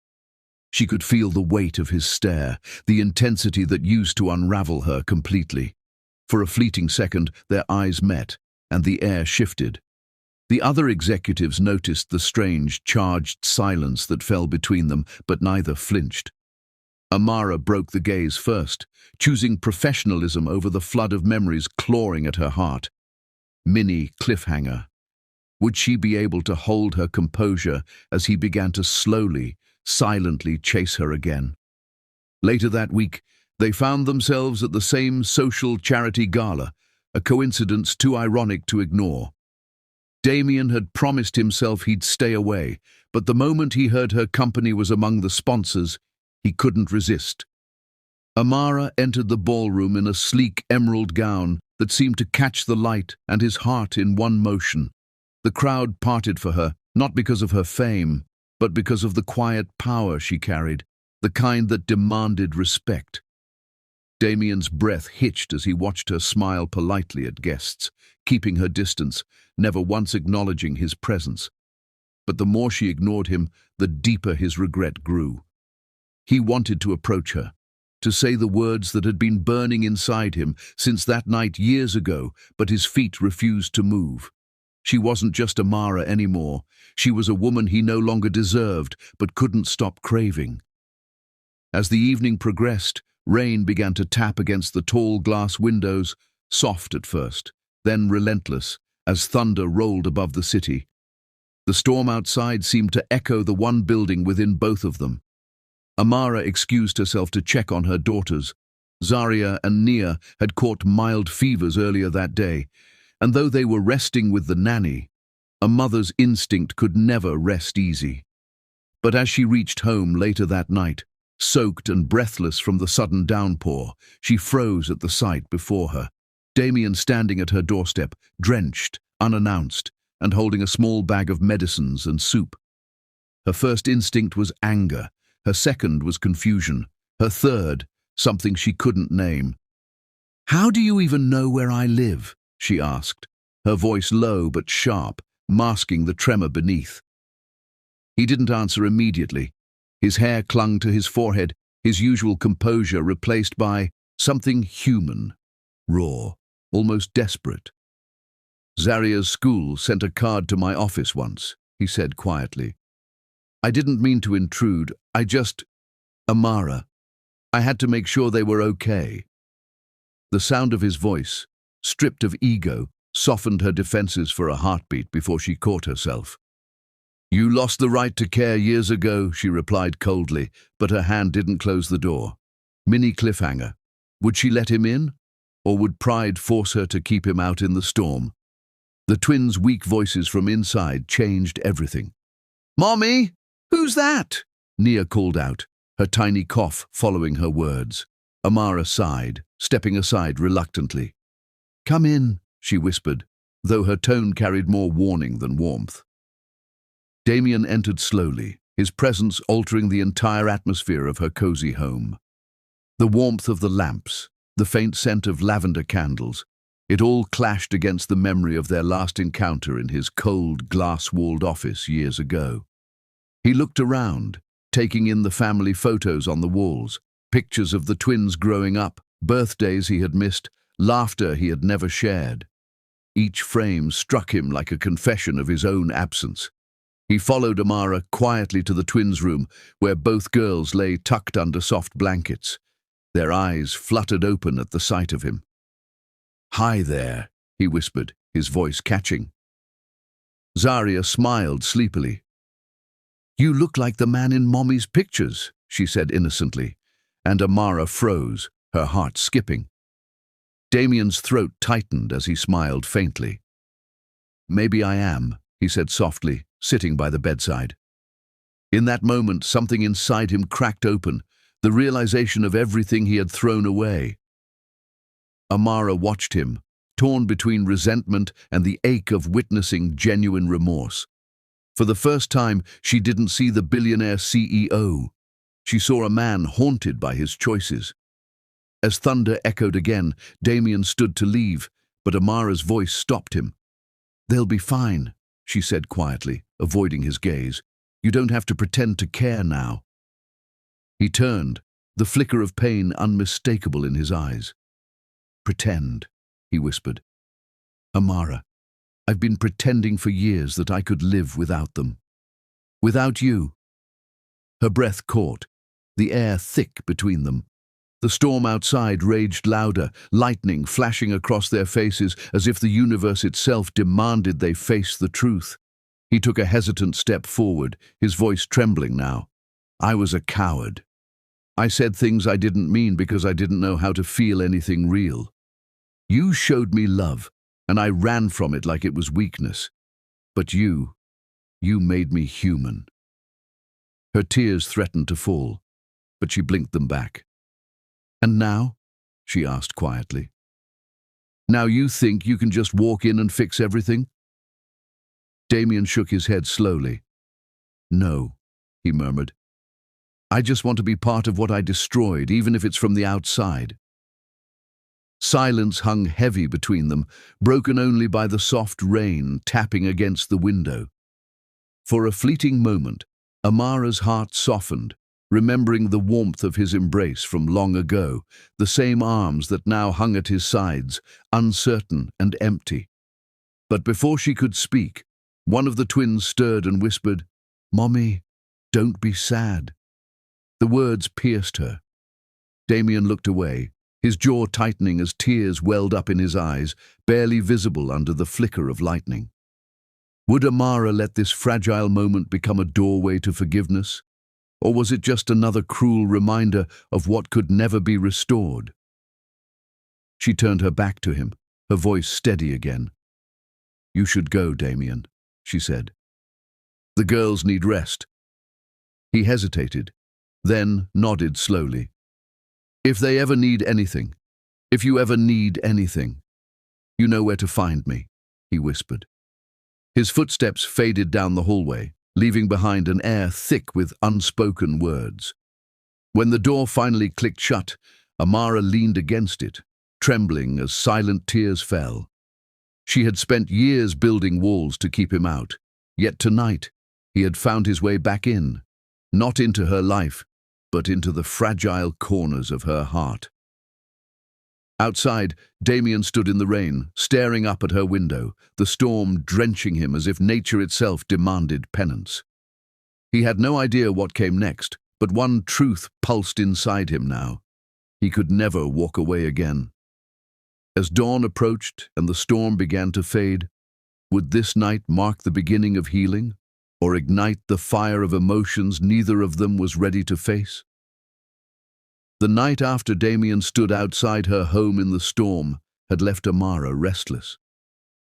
She could feel the weight of his stare, the intensity that used to unravel her completely. For a fleeting second, their eyes met, and the air shifted. The other executives noticed the strange, charged silence that fell between them, but neither flinched. Amara broke the gaze first, choosing professionalism over the flood of memories clawing at her heart. Mini cliffhanger. Would she be able to hold her composure as he began to slowly, silently chase her again? Later that week, they found themselves at the same social charity gala, a coincidence too ironic to ignore. Damien had promised himself he'd stay away, but the moment he heard her company was among the sponsors, he couldn't resist. Amara entered the ballroom in a sleek emerald gown that seemed to catch the light and his heart in one motion. The crowd parted for her, not because of her fame, but because of the quiet power she carried, the kind that demanded respect. Damien's breath hitched as he watched her smile politely at guests, keeping her distance, never once acknowledging his presence. But the more she ignored him, the deeper his regret grew. He wanted to approach her, to say the words that had been burning inside him since that night years ago, but his feet refused to move. She wasn't just Amara anymore. She was a woman he no longer deserved, but couldn't stop craving. As the evening progressed, rain began to tap against the tall glass windows, soft at first, then relentless, as thunder rolled above the city. The storm outside seemed to echo the one building within both of them. Amara excused herself to check on her daughters. Zaria and Nia had caught mild fevers earlier that day, and though they were resting with the nanny, a mother's instinct could never rest easy. But as she reached home later that night, soaked and breathless from the sudden downpour, she froze at the sight before her. Damien standing at her doorstep, drenched, unannounced, and holding a small bag of medicines and soup. Her first instinct was anger, her second was confusion, her third, something she couldn't name. "How do you even know where I live?" she asked, her voice low but sharp, masking the tremor beneath. He didn't answer immediately. His hair clung to his forehead, his usual composure replaced by something human, raw, almost desperate. "Zaria's school sent a card to my office once," he said quietly. "I didn't mean to intrude, Amara, I had to make sure they were okay." The sound of his voice, stripped of ego, softened her defenses for a heartbeat before she caught herself. "You lost the right to care years ago," she replied coldly, but her hand didn't close the door. Mini cliffhanger. Would she let him in? Or would pride force her to keep him out in the storm? The twins' weak voices from inside changed everything. "Mommy! Who's that?" Nia called out, her tiny cough following her words. Amara sighed, stepping aside reluctantly. "Come in," she whispered, though her tone carried more warning than warmth. Damien entered slowly, his presence altering the entire atmosphere of her cozy home. The warmth of the lamps, the faint scent of lavender candles, it all clashed against the memory of their last encounter in his cold, glass-walled office years ago. He looked around, taking in the family photos on the walls, pictures of the twins growing up, birthdays he had missed, laughter he had never shared. Each frame struck him like a confession of his own absence. He followed Amara quietly to the twins' room, where both girls lay tucked under soft blankets. Their eyes fluttered open at the sight of him. "Hi there," he whispered, his voice catching. Zaria smiled sleepily. "You look like the man in Mommy's pictures," she said innocently, and Amara froze, her heart skipping. Damien's throat tightened as he smiled faintly. "Maybe I am," he said softly, sitting by the bedside. In that moment, something inside him cracked open, the realization of everything he had thrown away. Amara watched him, torn between resentment and the ache of witnessing genuine remorse. For the first time, she didn't see the billionaire CEO. She saw a man haunted by his choices. As thunder echoed again, Damien stood to leave, but Amara's voice stopped him. "They'll be fine," she said quietly, avoiding his gaze. "You don't have to pretend to care now." He turned, the flicker of pain unmistakable in his eyes. "Pretend," he whispered. "Amara, I've been pretending for years that I could live without them. Without you." Her breath caught, the air thick between them. The storm outside raged louder, lightning flashing across their faces as if the universe itself demanded they face the truth. He took a hesitant step forward, his voice trembling now. "I was a coward. I said things I didn't mean because I didn't know how to feel anything real. You showed me love, and I ran from it like it was weakness. But you made me human." Her tears threatened to fall, but she blinked them back. "And now?" she asked quietly. "Now you think you can just walk in and fix everything?" Damien shook his head slowly. "No," he murmured. "I just want to be part of what I destroyed, even if it's from the outside." Silence hung heavy between them, broken only by the soft rain tapping against the window. For a fleeting moment, Amara's heart softened, remembering the warmth of his embrace from long ago, the same arms that now hung at his sides, uncertain and empty. But before she could speak, one of the twins stirred and whispered, "Mommy, don't be sad." The words pierced her. Damien looked away, his jaw tightening as tears welled up in his eyes, barely visible under the flicker of lightning. Would Amara let this fragile moment become a doorway to forgiveness? Or was it just another cruel reminder of what could never be restored? She turned her back to him, her voice steady again. "You should go, Damien," she said. "The girls need rest." He hesitated, then nodded slowly. If you ever need anything, you know where to find me," he whispered. His footsteps faded down the hallway, leaving behind an air thick with unspoken words. When the door finally clicked shut, Amara leaned against it, trembling as silent tears fell. She had spent years building walls to keep him out, yet tonight He had found his way back in, not into her life, but into the fragile corners of her heart. Outside, Damien stood in the rain, staring up at her window, the storm drenching him as if nature itself demanded penance. He had no idea what came next, but one truth pulsed inside him now. He could never walk away again. As dawn approached and the storm began to fade, would this night mark the beginning of healing, or ignite the fire of emotions neither of them was ready to face? The night after Damien stood outside her home in the storm had left Amara restless.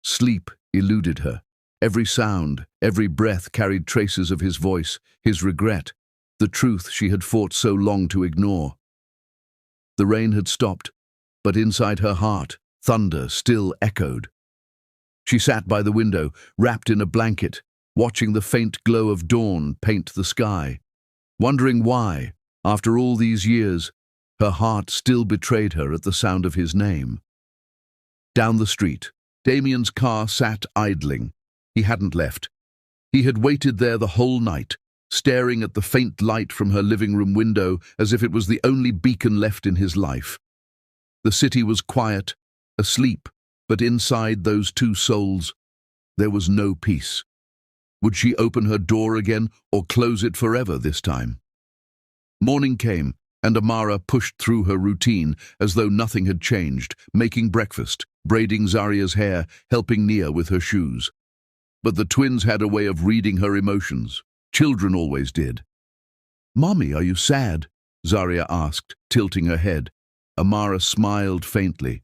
Sleep eluded her. Every sound, every breath carried traces of his voice, his regret, the truth she had fought so long to ignore. The rain had stopped, but inside her heart, thunder still echoed. She sat by the window, wrapped in a blanket, watching the faint glow of dawn paint the sky, wondering why, after all these years, her heart still betrayed her at the sound of his name. Down the street, Damien's car sat idling. He hadn't left. He had waited there the whole night, staring at the faint light from her living room window as if it was the only beacon left in his life. The city was quiet, asleep, but inside those two souls, there was no peace. Would she open her door again or close it forever this time? Morning came, and Amara pushed through her routine as though nothing had changed, making breakfast, braiding Zaria's hair, helping Nia with her shoes. But the twins had a way of reading her emotions. Children always did. "Mommy, are you sad?" Zaria asked, tilting her head. Amara smiled faintly.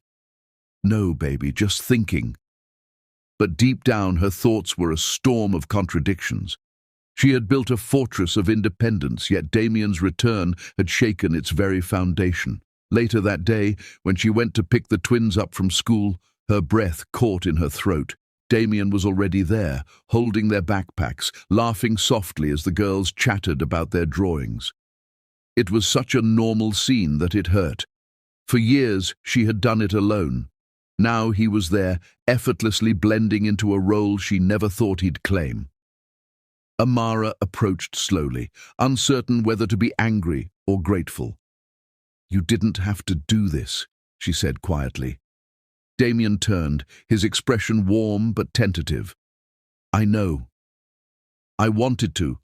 "No, baby, just thinking." But deep down her thoughts were a storm of contradictions. She had built a fortress of independence, yet Damien's return had shaken its very foundation. Later that day, when she went to pick the twins up from school, her breath caught in her throat. Damien was already there, holding their backpacks, laughing softly as the girls chattered about their drawings. It was such a normal scene that it hurt. For years she had done it alone. Now he was there, effortlessly blending into a role she never thought he'd claim. Amara approached slowly, uncertain whether to be angry or grateful. "You didn't have to do this," she said quietly. Damien turned, his expression warm but tentative. "I know. I wanted to."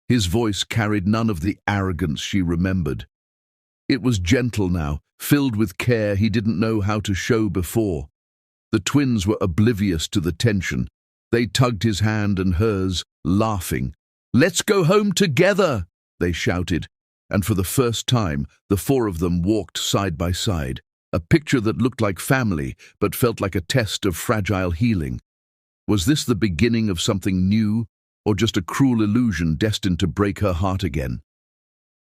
His voice carried none of the arrogance she remembered. It was gentle now, filled with care he didn't know how to show before. The twins were oblivious to the tension. They tugged his hand and hers, laughing. "Let's go home together!" they shouted, and for the first time, the four of them walked side by side, a picture that looked like family but felt like a test of fragile healing. Was this the beginning of something new, or just a cruel illusion destined to break her heart again?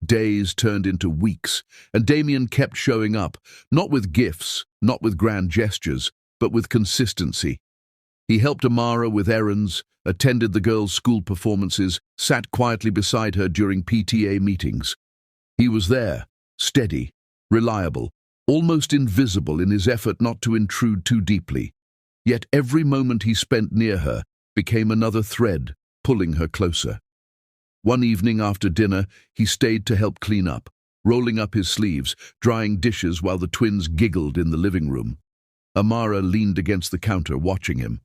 Days turned into weeks, and Damien kept showing up, not with gifts, not with grand gestures, but with consistency. He helped Amara with errands, attended the girls' school performances, sat quietly beside her during PTA meetings. He was there, steady, reliable, almost invisible in his effort not to intrude too deeply. Yet every moment he spent near her became another thread, pulling her closer. One evening after dinner, he stayed to help clean up, rolling up his sleeves, drying dishes while the twins giggled in the living room. Amara leaned against the counter, watching him.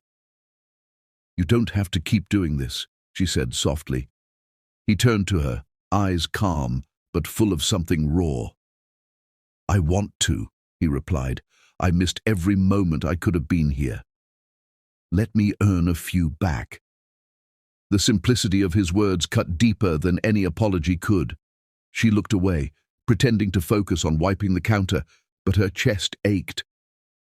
"You don't have to keep doing this," she said softly. He turned to her, eyes calm, but full of something raw. "I want to," he replied. "I missed every moment I could have been here. Let me earn a few back." The simplicity of his words cut deeper than any apology could. She looked away, pretending to focus on wiping the counter, but her chest ached.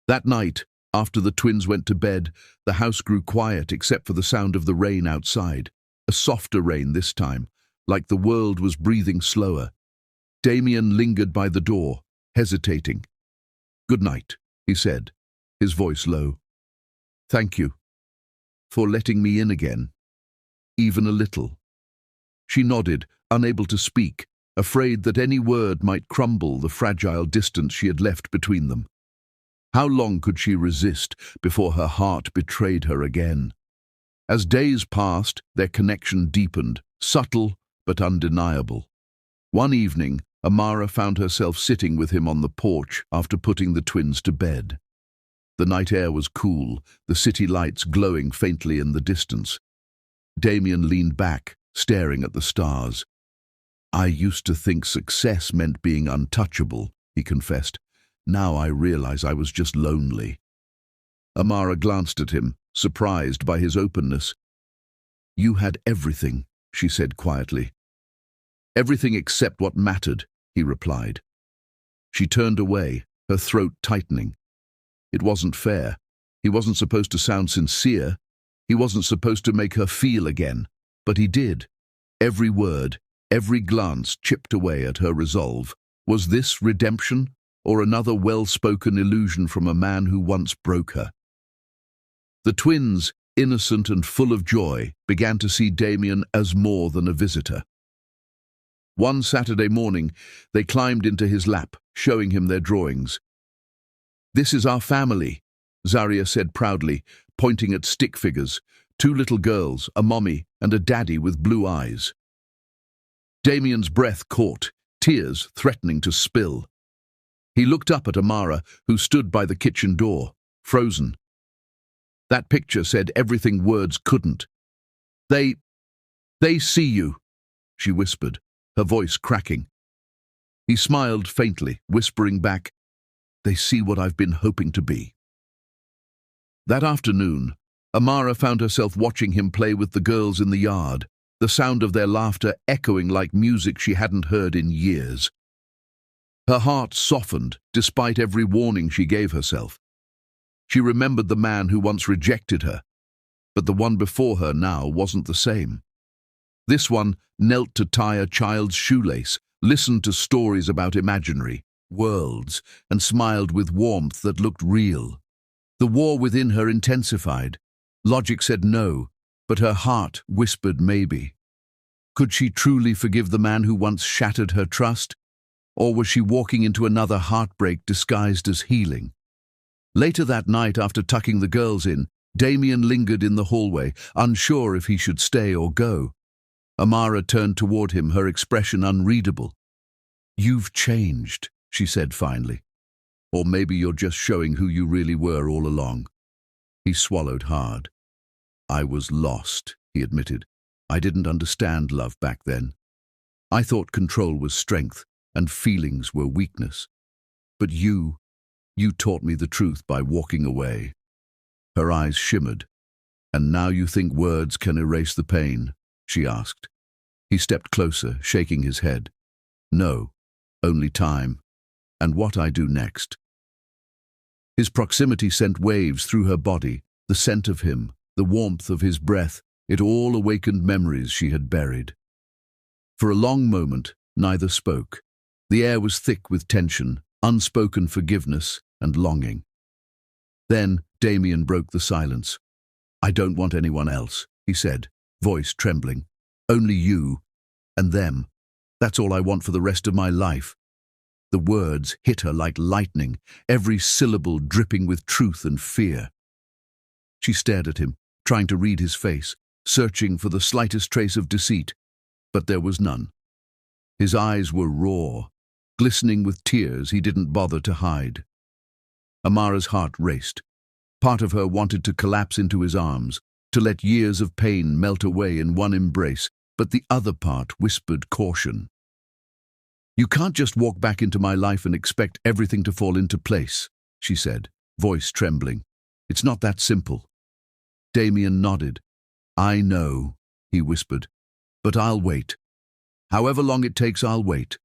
That night, after the twins went to bed, the house grew quiet except for the sound of the rain outside. A softer rain this time, like the world was breathing slower. Damien lingered by the door, hesitating. "Good night," he said, his voice low. "Thank you for letting me in again, even a little." She nodded, unable to speak, afraid that any word might crumble the fragile distance she had left between them. How long could she resist before her heart betrayed her again? As days passed, their connection deepened, subtle but undeniable. One evening, Amara found herself sitting with him on the porch after putting the twins to bed. The night air was cool, the city lights glowing faintly in the distance. Damien leaned back, staring at the stars. "I used to think success meant being untouchable," he confessed. "Now I realize I was just lonely." Amara glanced at him, surprised by his openness. "You had everything," she said quietly. "Everything except what mattered," he replied. She turned away, her throat tightening. It wasn't fair. He wasn't supposed to sound sincere. He wasn't supposed to make her feel again. But he did. Every word, every glance chipped away at her resolve. Was this redemption, or another well-spoken illusion from a man who once broke her? The twins, innocent and full of joy, began to see Damien as more than a visitor. One Saturday morning, they climbed into his lap, showing him their drawings. "This is our family," Zaria said proudly, pointing at stick figures, 2 little girls, a mommy and a daddy with blue eyes. Damien's breath caught, tears threatening to spill. He looked up at Amara, who stood by the kitchen door, frozen. That picture said everything words couldn't. They see you," she whispered, her voice cracking. He smiled faintly, whispering back, "They see what I've been hoping to be." That afternoon, Amara found herself watching him play with the girls in the yard, the sound of their laughter echoing like music she hadn't heard in years. Her heart softened, despite every warning she gave herself. She remembered the man who once rejected her, but the one before her now wasn't the same. This one knelt to tie a child's shoelace, listened to stories about imaginary worlds, and smiled with warmth that looked real. The war within her intensified. Logic said no, but her heart whispered maybe. Could she truly forgive the man who once shattered her trust? Or was she walking into another heartbreak disguised as healing? Later that night, after tucking the girls in, Damien lingered in the hallway, unsure if he should stay or go. Amara turned toward him, her expression unreadable. "You've changed," she said finally. "Or maybe you're just showing who you really were all along." He swallowed hard. "I was lost," he admitted. "I didn't understand love back then. I thought control was strength and feelings were weakness. But you taught me the truth by walking away." Her eyes shimmered. "And now you think words can erase the pain?" she asked. He stepped closer, shaking his head. "No, only time. And what I do next." His proximity sent waves through her body, the scent of him, the warmth of his breath. It all awakened memories she had buried. For a long moment, neither spoke. The air was thick with tension, unspoken forgiveness and longing. Then Damien broke the silence. "I don't want anyone else," he said, voice trembling. "Only you and them. That's all I want for the rest of my life." The words hit her like lightning, every syllable dripping with truth and fear. She stared at him, trying to read his face, searching for the slightest trace of deceit, but there was none. His eyes were raw, glistening with tears he didn't bother to hide. Amara's heart raced. Part of her wanted to collapse into his arms, to let years of pain melt away in one embrace, but the other part whispered caution. "You can't just walk back into my life and expect everything to fall into place," she said, voice trembling. "It's not that simple." Damien nodded. "I know," he whispered, "but I'll wait. However long it takes, I'll wait."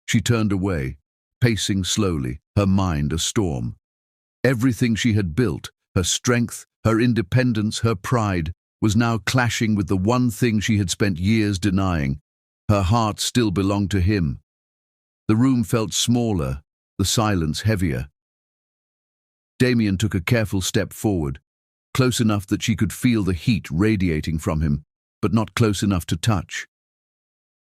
She turned away, pacing slowly, her mind a storm. Everything she had built, her strength, her independence, her pride, was now clashing with the one thing she had spent years denying. Her heart still belonged to him. The room felt smaller, the silence heavier. Damien took a careful step forward, close enough that she could feel the heat radiating from him, but not close enough to touch.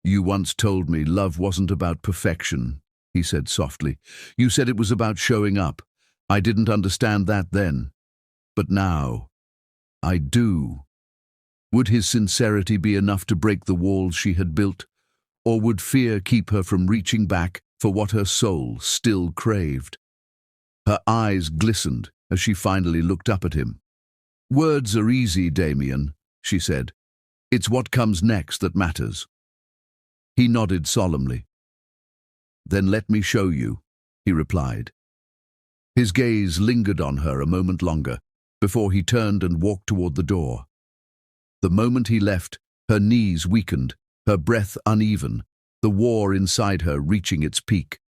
"You once told me love wasn't about perfection," he said softly. "You said it was about showing up. I didn't understand that then. But now, I do." Would his sincerity be enough to break the walls she had built, or would fear keep her from reaching back for what her soul still craved? Her eyes glistened as she finally looked up at him. "Words are easy, Damien," she said. "It's what comes next that matters." He nodded solemnly. "Then let me show you," he replied. His gaze lingered on her a moment longer before he turned and walked toward the door. The moment he left, her knees weakened, her breath uneven, the war inside her reaching its peak.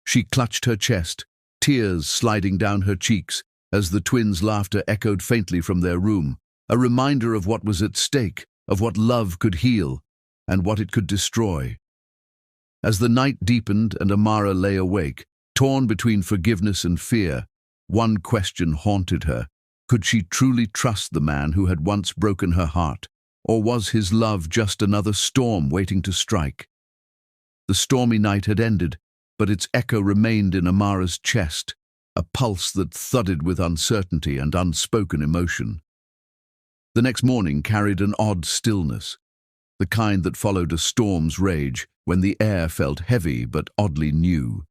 She clutched her chest, tears sliding down her cheeks as the twins' laughter echoed faintly from their room, a reminder of what was at stake, of what love could heal and what it could destroy. As the night deepened and Amara lay awake, torn between forgiveness and fear, one question haunted her. Could she truly trust the man who had once broken her heart, or was his love just another storm waiting to strike? The stormy night had ended, but its echo remained in Amara's chest, a pulse that thudded with uncertainty and unspoken emotion. The next morning carried an odd stillness, the kind that followed a storm's rage, when the air felt heavy but oddly new.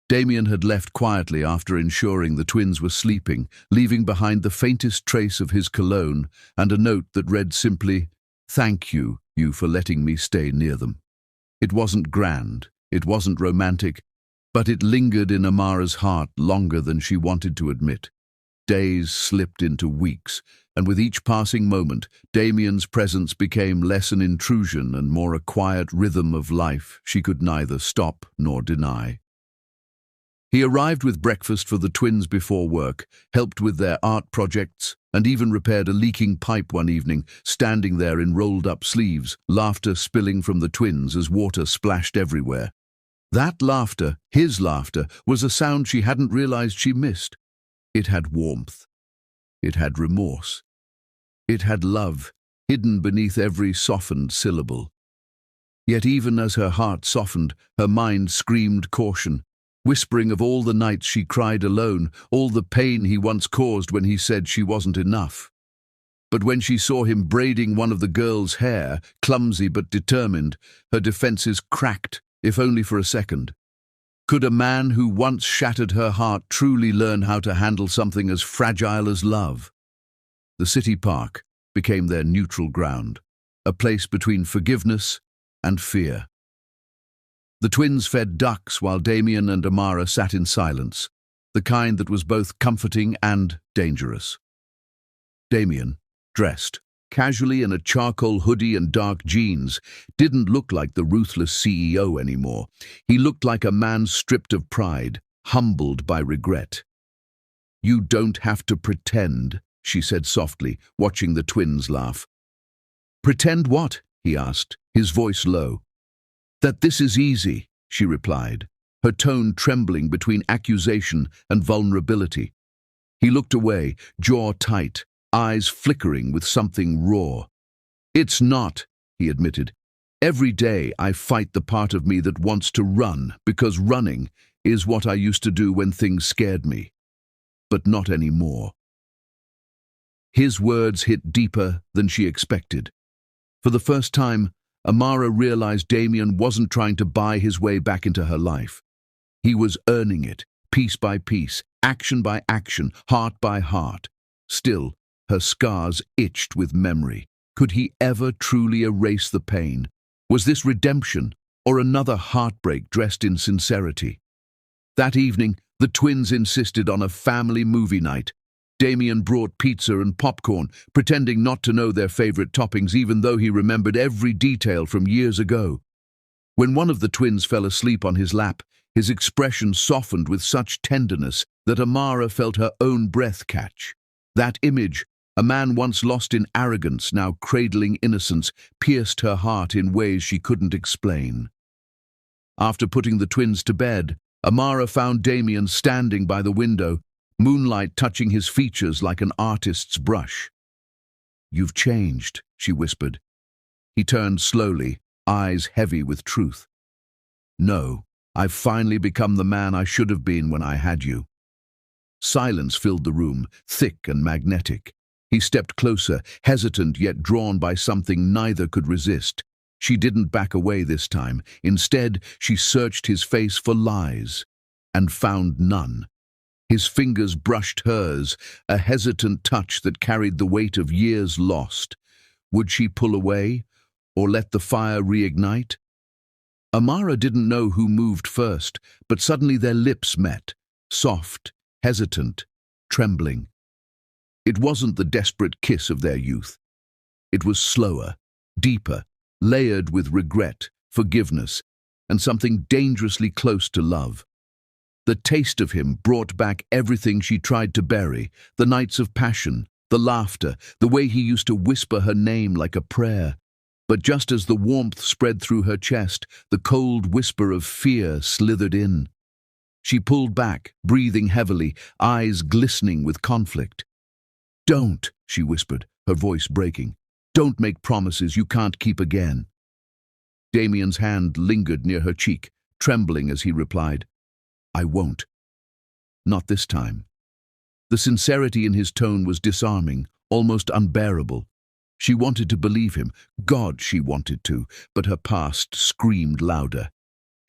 Damien had left quietly after ensuring the twins were sleeping, leaving behind the faintest trace of his cologne and a note that read simply, "Thank you for letting me stay near them." It wasn't grand, it wasn't romantic, but it lingered in Amara's heart longer than she wanted to admit. Days slipped into weeks, and with each passing moment, Damien's presence became less an intrusion and more a quiet rhythm of life she could neither stop nor deny. He arrived with breakfast for the twins before work, helped with their art projects, and even repaired a leaking pipe one evening, standing there in rolled-up sleeves, laughter spilling from the twins as water splashed everywhere. That laughter, his laughter, was a sound she hadn't realized she missed. It had warmth. It had remorse. It had love, hidden beneath every softened syllable. Yet even as her heart softened, her mind screamed caution, whispering of all the nights she cried alone, all the pain he once caused when he said she wasn't enough. But when she saw him braiding one of the girl's hair, clumsy but determined, her defenses cracked, if only for a second. Could a man who once shattered her heart truly learn how to handle something as fragile as love? The city park became their neutral ground, a place between forgiveness and fear. The twins fed ducks while Damien and Amara sat in silence, the kind that was both comforting and dangerous. Damien, dressed casually in a charcoal hoodie and dark jeans, didn't look like the ruthless CEO anymore. He looked like a man stripped of pride, humbled by regret. "You don't have to pretend," she said softly, watching the twins laugh. "Pretend what?" he asked, his voice low. "That this is easy," she replied, her tone trembling between accusation and vulnerability. He looked away, jaw tight, eyes flickering with something raw. "It's not," he admitted. "Every day I fight the part of me that wants to run, because running is what I used to do when things scared me. But not anymore." His words hit deeper than she expected. For the first time, Amara realized Damien wasn't trying to buy his way back into her life. He was earning it, piece by piece, action by action, heart by heart. Still, her scars itched with memory. Could he ever truly erase the pain? Was this redemption, or another heartbreak dressed in sincerity? That evening, the twins insisted on a family movie night. Damien brought pizza and popcorn, pretending not to know their favorite toppings even though he remembered every detail from years ago. When one of the twins fell asleep on his lap, his expression softened with such tenderness that Amara felt her own breath catch. That image, a man once lost in arrogance, now cradling innocence, pierced her heart in ways she couldn't explain. After putting the twins to bed, Amara found Damien standing by the window, moonlight touching his features like an artist's brush. "You've changed," she whispered. He turned slowly, eyes heavy with truth. "No, I've finally become the man I should have been when I had you." Silence filled the room, thick and magnetic. He stepped closer, hesitant yet drawn by something neither could resist. She didn't back away this time. Instead, she searched his face for lies, and found none. His fingers brushed hers, a hesitant touch that carried the weight of years lost. Would she pull away, or let the fire reignite? Amara didn't know who moved first, but suddenly their lips met, soft, hesitant, trembling. It wasn't the desperate kiss of their youth. It was slower, deeper, layered with regret, forgiveness, and something dangerously close to love. The taste of him brought back everything she tried to bury, the nights of passion, the laughter, the way he used to whisper her name like a prayer. But just as the warmth spread through her chest, the cold whisper of fear slithered in. She pulled back, breathing heavily, eyes glistening with conflict. "Don't," she whispered, her voice breaking. "Don't make promises you can't keep again." Damien's hand lingered near her cheek, trembling as he replied, "I won't. Not this time." The sincerity in his tone was disarming, almost unbearable. She wanted to believe him. God, she wanted to, but her past screamed louder.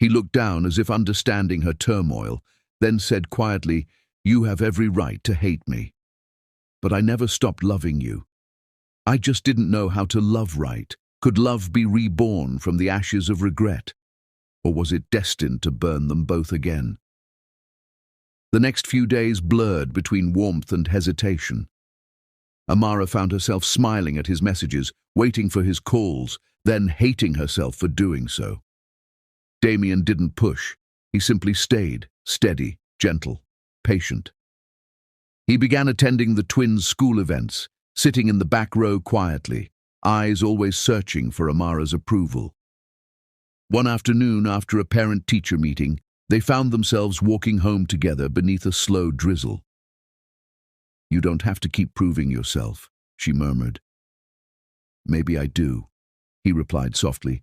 He looked down as if understanding her turmoil, then said quietly, "You have every right to hate me. But I never stopped loving you. I just didn't know how to love right. Could love be reborn from the ashes of regret? Or was it destined to burn them both again?" The next few days blurred between warmth and hesitation. Amara found herself smiling at his messages, waiting for his calls, then hating herself for doing so. Damien didn't push. He simply stayed, steady, gentle, patient. He began attending the twins' school events, sitting in the back row quietly, eyes always searching for Amara's approval. One afternoon, after a parent-teacher meeting, they found themselves walking home together beneath a slow drizzle. "You don't have to keep proving yourself," she murmured. "Maybe I do," he replied softly.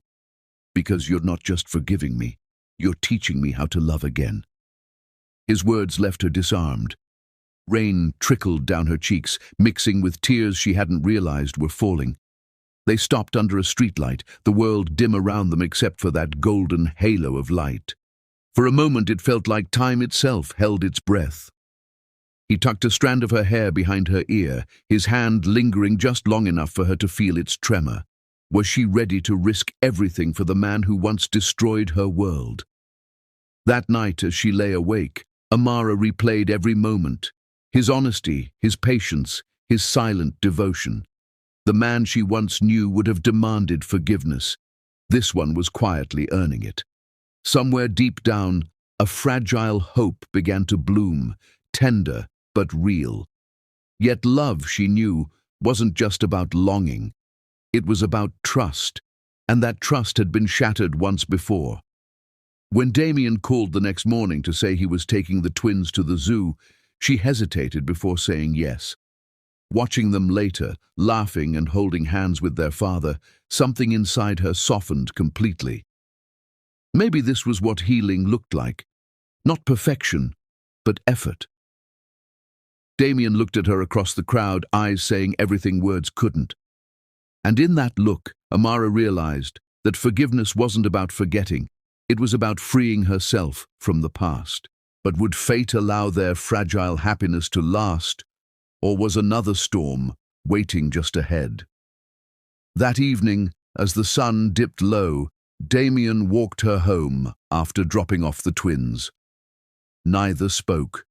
"Because you're not just forgiving me, you're teaching me how to love again." His words left her disarmed. Rain trickled down her cheeks, mixing with tears she hadn't realized were falling. They stopped under a streetlight, the world dim around them except for that golden halo of light. For a moment it felt like time itself held its breath. He tucked a strand of her hair behind her ear, his hand lingering just long enough for her to feel its tremor. Was she ready to risk everything for the man who once destroyed her world? That night, as she lay awake, Amara replayed every moment. His honesty, his patience, his silent devotion. The man she once knew would have demanded forgiveness. This one was quietly earning it. Somewhere deep down, a fragile hope began to bloom, tender but real. Yet love, she knew, wasn't just about longing. It was about trust, and that trust had been shattered once before. When Damien called the next morning to say he was taking the twins to the zoo, she hesitated before saying yes. Watching them later, laughing and holding hands with their father, something inside her softened completely. Maybe this was what healing looked like. Not perfection, but effort. Damien looked at her across the crowd, eyes saying everything words couldn't. And in that look, Amara realized that forgiveness wasn't about forgetting. It was about freeing herself from the past. But would fate allow their fragile happiness to last, or was another storm waiting just ahead? That evening, as the sun dipped low, Damien walked her home after dropping off the twins. Neither spoke.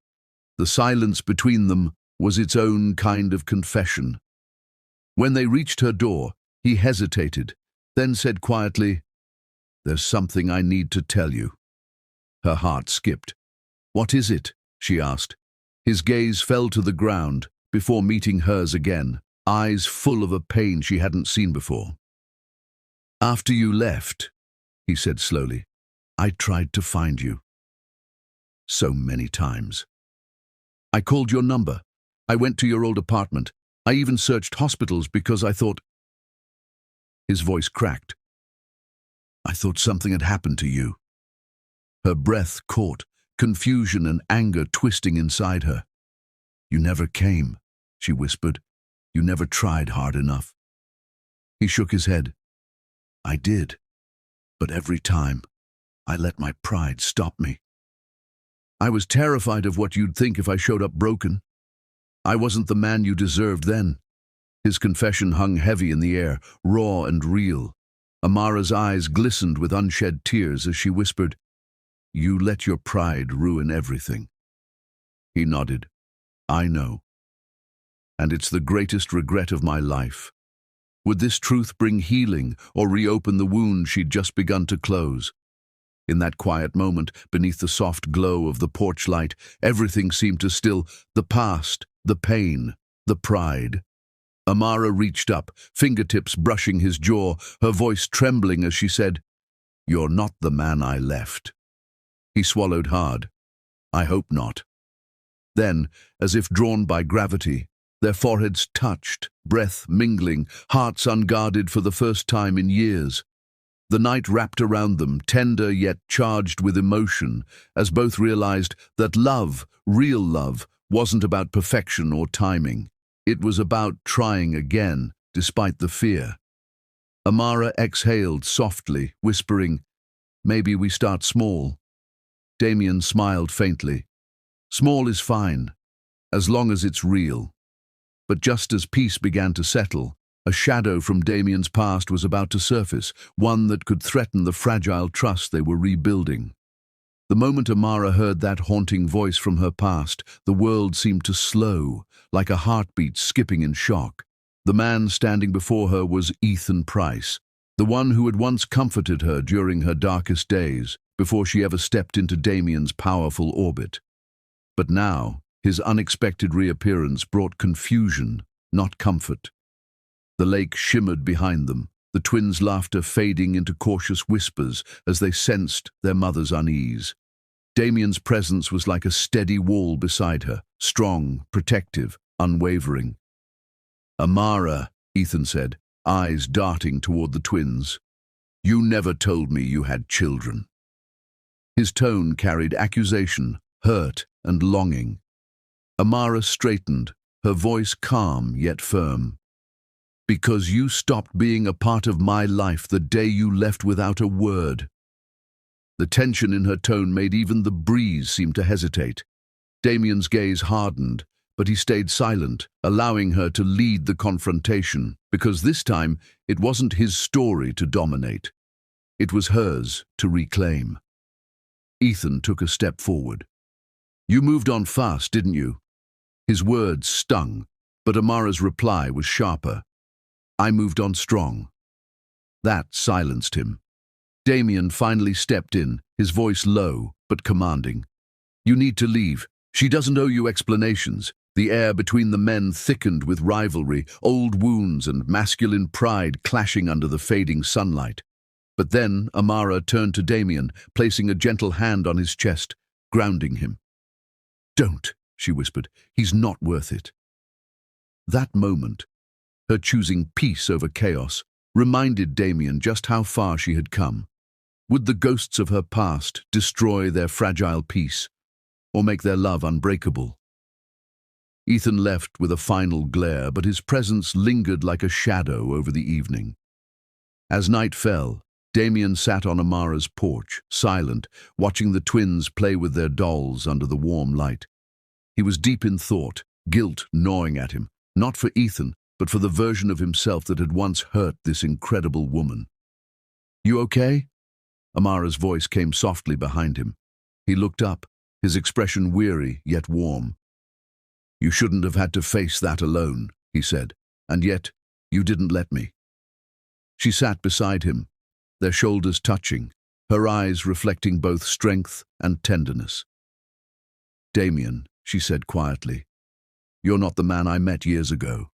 The silence between them was its own kind of confession. When they reached her door, he hesitated, then said quietly, "There's something I need to tell you." Her heart skipped. "What is it?" she asked. His gaze fell to the ground before meeting hers again, eyes full of a pain she hadn't seen before. "After you left," he said slowly, "I tried to find you. So many times. I called your number. I went to your old apartment. I even searched hospitals because I thought—" His voice cracked. "I thought something had happened to you." Her breath caught, confusion and anger twisting inside her. "You never came," she whispered. You never tried hard enough." He shook his head. "I did, but every time, I let my pride stop me. I was terrified of what you'd think if I showed up broken. I wasn't the man you deserved then." His confession hung heavy in the air, raw and real. Amara's eyes glistened with unshed tears as she whispered, "You let your pride ruin everything." He nodded. "I know. And it's the greatest regret of my life." Would this truth bring healing or reopen the wound she'd just begun to close? In that quiet moment, beneath the soft glow of the porch light, everything seemed to still: the past, the pain, the pride. Amara reached up, fingertips brushing his jaw, her voice trembling as she said, "You're not the man I left." He swallowed hard. "I hope not." Then, as if drawn by gravity, their foreheads touched, breath mingling, hearts unguarded for the first time in years. The night wrapped around them, tender yet charged with emotion, as both realized that love, real love, wasn't about perfection or timing. It was about trying again, despite the fear. Amara exhaled softly, whispering, "Maybe we start small." Damien smiled faintly. "Small is fine, as long as it's real." But just as peace began to settle, a shadow from Damien's past was about to surface, one that could threaten the fragile trust they were rebuilding. The moment Amara heard that haunting voice from her past, the world seemed to slow, like a heartbeat skipping in shock. The man standing before her was Ethan Price, the one who had once comforted her during her darkest days, before she ever stepped into Damien's powerful orbit. But now, his unexpected reappearance brought confusion, not comfort. The lake shimmered behind them, the twins' laughter fading into cautious whispers as they sensed their mother's unease. Damien's presence was like a steady wall beside her, strong, protective, unwavering. "Amara," Ethan said, eyes darting toward the twins, "you never told me you had children." His tone carried accusation, hurt, and longing. Amara straightened, her voice calm yet firm. "Because you stopped being a part of my life the day you left without a word." The tension in her tone made even the breeze seem to hesitate. Damien's gaze hardened, but he stayed silent, allowing her to lead the confrontation, because this time it wasn't his story to dominate. It was hers to reclaim. Ethan took a step forward. "You moved on fast, didn't you?" His words stung, but Amara's reply was sharper. "I moved on strong." That silenced him. Damien finally stepped in, his voice low but commanding. "You need to leave. She doesn't owe you explanations." The air between the men thickened with rivalry, old wounds and masculine pride clashing under the fading sunlight. But then Amara turned to Damien, placing a gentle hand on his chest, grounding him. "Don't," she whispered. "He's not worth it." That moment, her choosing peace over chaos, reminded Damien just how far she had come. Would the ghosts of her past destroy their fragile peace, or make their love unbreakable? Ethan left with a final glare, but his presence lingered like a shadow over the evening. As night fell, Damien sat on Amara's porch, silent, watching the twins play with their dolls under the warm light. He was deep in thought, guilt gnawing at him, not for Ethan, but for the version of himself that had once hurt this incredible woman. "You okay?" Amara's voice came softly behind him. He looked up, his expression weary yet warm. "You shouldn't have had to face that alone," he said, "and yet you didn't let me." She sat beside him, their shoulders touching, her eyes reflecting both strength and tenderness. "Damien," she said quietly, "you're not the man I met years ago.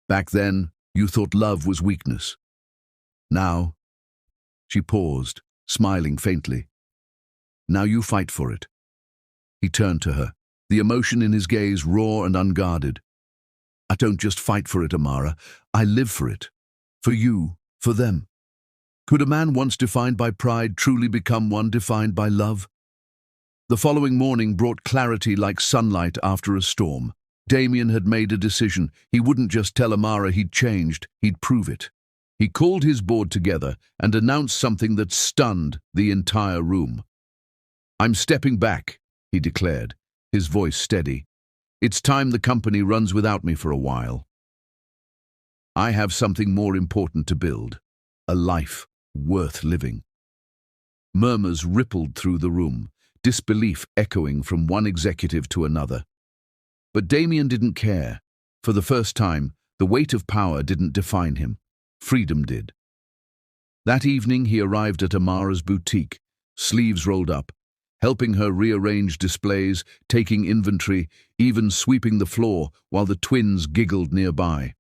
Back then, you thought love was weakness. Now," she paused, smiling faintly, "now you fight for it." He turned to her, the emotion in his gaze raw and unguarded. "I don't just fight for it, Amara. I live for it. For you, for them." Could a man once defined by pride truly become one defined by love? The following morning brought clarity like sunlight after a storm. Damien had made a decision. He wouldn't just tell Amara he'd changed, he'd prove it. He called his board together and announced something that stunned the entire room. "I'm stepping back," he declared, his voice steady. "It's time the company runs without me for a while. I have something more important to build, a life worth living." Murmurs rippled through the room, disbelief echoing from one executive to another. But Damien didn't care. For the first time, the weight of power didn't define him. Freedom did. That evening he arrived at Amara's boutique, sleeves rolled up, helping her rearrange displays, taking inventory, even sweeping the floor while the twins giggled nearby.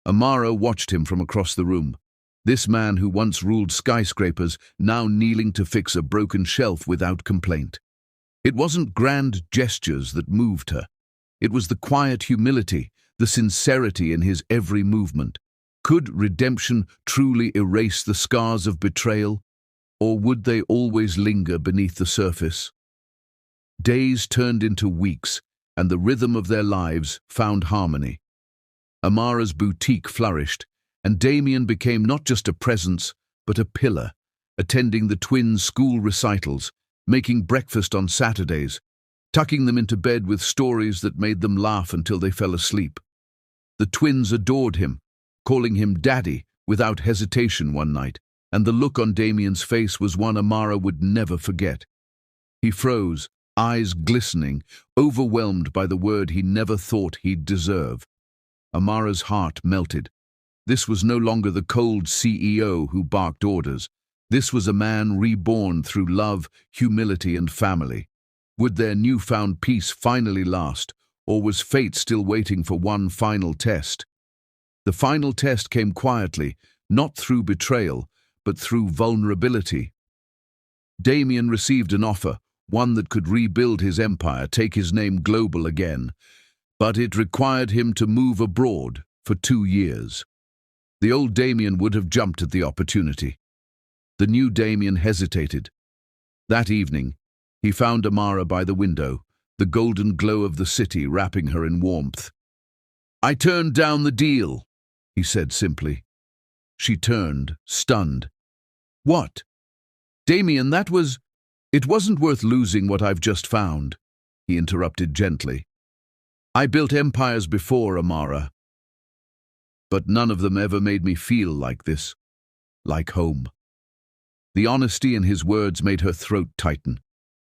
Amara watched him from across the room. This man who once ruled skyscrapers, now kneeling to fix a broken shelf without complaint. It wasn't grand gestures that moved her. It was the quiet humility, the sincerity in his every movement. Could redemption truly erase the scars of betrayal, or would they always linger beneath the surface? Days turned into weeks, and the rhythm of their lives found harmony. Amara's boutique flourished, and Damien became not just a presence, but a pillar, attending the twins' school recitals, making breakfast on Saturdays, tucking them into bed with stories that made them laugh until they fell asleep. The twins adored him, calling him Daddy without hesitation one night, and the look on Damien's face was one Amara would never forget. He froze, eyes glistening, overwhelmed by the word he never thought he'd deserve. Amara's heart melted. This was no longer the cold CEO who barked orders. This was a man reborn through love, humility, and family. Would their newfound peace finally last, or was fate still waiting for one final test? The final test came quietly, not through betrayal, but through vulnerability. Damien received an offer, one that could rebuild his empire, take his name global again. But it required him to move abroad for 2 years. The old Damien would have jumped at the opportunity. The new Damien hesitated. That evening, he found Amara by the window, the golden glow of the city wrapping her in warmth. "I turned down the deal," he said simply. She turned, stunned. "What?" "Damien, it wasn't worth losing what I've just found," he interrupted gently. "I built empires before, Amara, but none of them ever made me feel like this, like home." The honesty in his words made her throat tighten.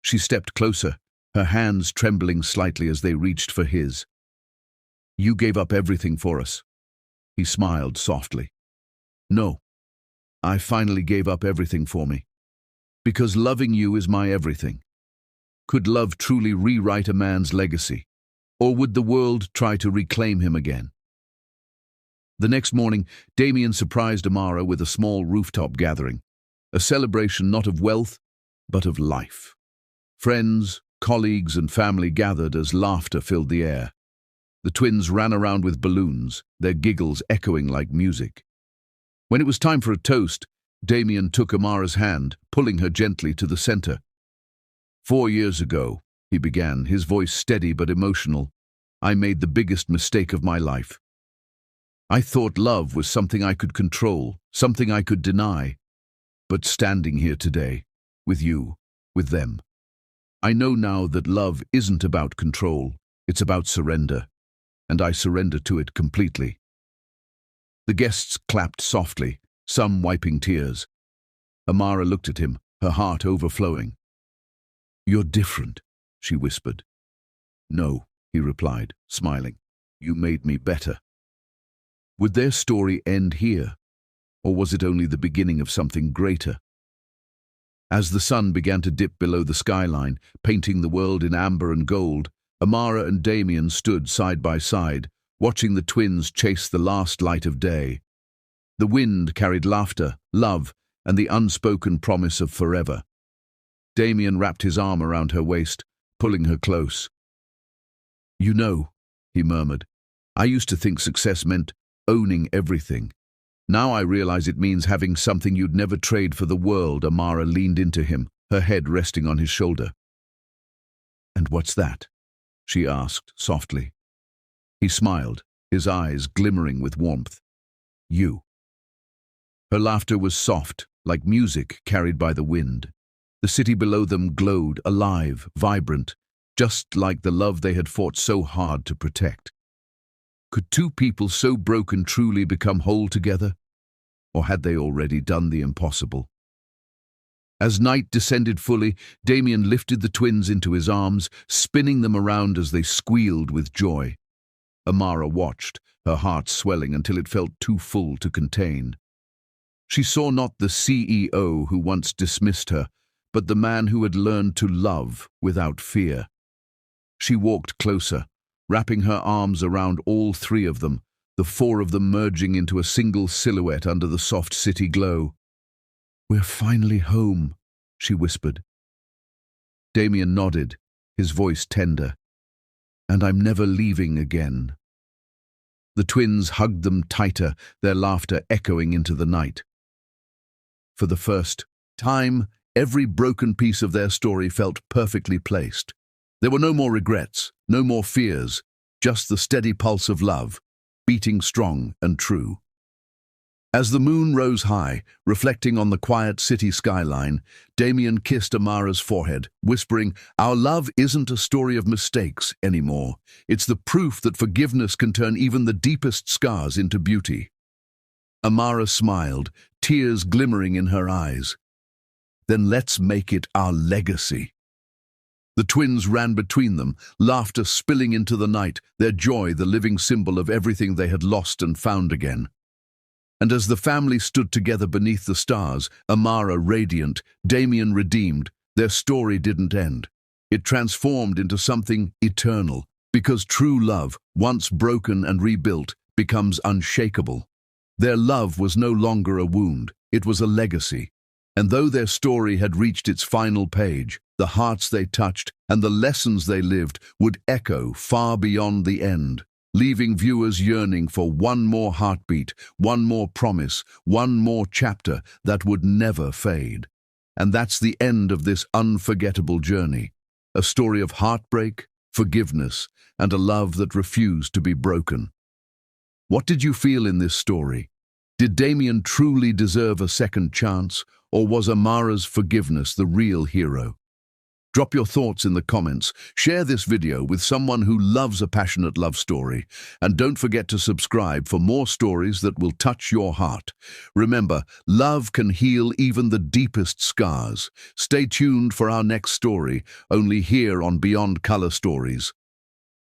She stepped closer, her hands trembling slightly as they reached for his. "You gave up everything for us." He smiled softly. "No, I finally gave up everything for me. Because loving you is my everything. Could love truly rewrite a man's legacy? Or would the world try to reclaim him again?" The next morning, Damien surprised Amara with a small rooftop gathering, a celebration not of wealth, but of life. Friends, colleagues, and family gathered as laughter filled the air. The twins ran around with balloons, their giggles echoing like music. When it was time for a toast, Damien took Amara's hand, pulling her gently to the center. "4 years ago," he began, his voice steady but emotional, "I made the biggest mistake of my life. I thought love was something I could control, something I could deny. But standing here today, with you, with them, I know now that love isn't about control, it's about surrender, and I surrender to it completely." The guests clapped softly, some wiping tears. Amara looked at him, her heart overflowing. "You're different," she whispered. "No," he replied, smiling. "You made me better." Would their story end here, or was it only the beginning of something greater? As the sun began to dip below the skyline, painting the world in amber and gold, Amara and Damien stood side by side, watching the twins chase the last light of day. The wind carried laughter, love, and the unspoken promise of forever. Damien wrapped his arm around her waist, pulling her close. "You know," he murmured, "I used to think success meant owning everything. Now I realize it means having something you'd never trade for the world." Amara leaned into him, her head resting on his shoulder. "And what's that?" she asked softly. He smiled, his eyes glimmering with warmth. You. Her laughter was soft, like music carried by the wind. The city below them glowed, alive, vibrant, just like the love they had fought so hard to protect. Could two people so broken truly become whole together? Or had they already done the impossible? As night descended fully, Damien lifted the twins into his arms, spinning them around as they squealed with joy. Amara watched, her heart swelling until it felt too full to contain. She saw not the CEO who once dismissed her, but the man who had learned to love without fear. She walked closer, wrapping her arms around all three of them, the four of them merging into a single silhouette under the soft city glow. "We're finally home," she whispered. Damien nodded, his voice tender. "And I'm never leaving again." The twins hugged them tighter, their laughter echoing into the night. For the first time, every broken piece of their story felt perfectly placed. There were no more regrets, no more fears, just the steady pulse of love, beating strong and true. As the moon rose high, reflecting on the quiet city skyline, Damien kissed Amara's forehead, whispering, "Our love isn't a story of mistakes anymore. It's the proof that forgiveness can turn even the deepest scars into beauty." Amara smiled, tears glimmering in her eyes. "Then let's make it our legacy." The twins ran between them, laughter spilling into the night, their joy the living symbol of everything they had lost and found again. And as the family stood together beneath the stars, Amara radiant, Damien redeemed, their story didn't end. It transformed into something eternal, because true love, once broken and rebuilt, becomes unshakable. Their love was no longer a wound, it was a legacy. And though their story had reached its final page, the hearts they touched and the lessons they lived would echo far beyond the end, leaving viewers yearning for one more heartbeat, one more promise, one more chapter that would never fade. And that's the end of this unforgettable journey, a story of heartbreak, forgiveness, and a love that refused to be broken. What did you feel in this story? Did Damien truly deserve a second chance, or was Amara's forgiveness the real hero? Drop your thoughts in the comments, share this video with someone who loves a passionate love story, and don't forget to subscribe for more stories that will touch your heart. Remember, love can heal even the deepest scars. Stay tuned for our next story, only here on Beyond Color Stories.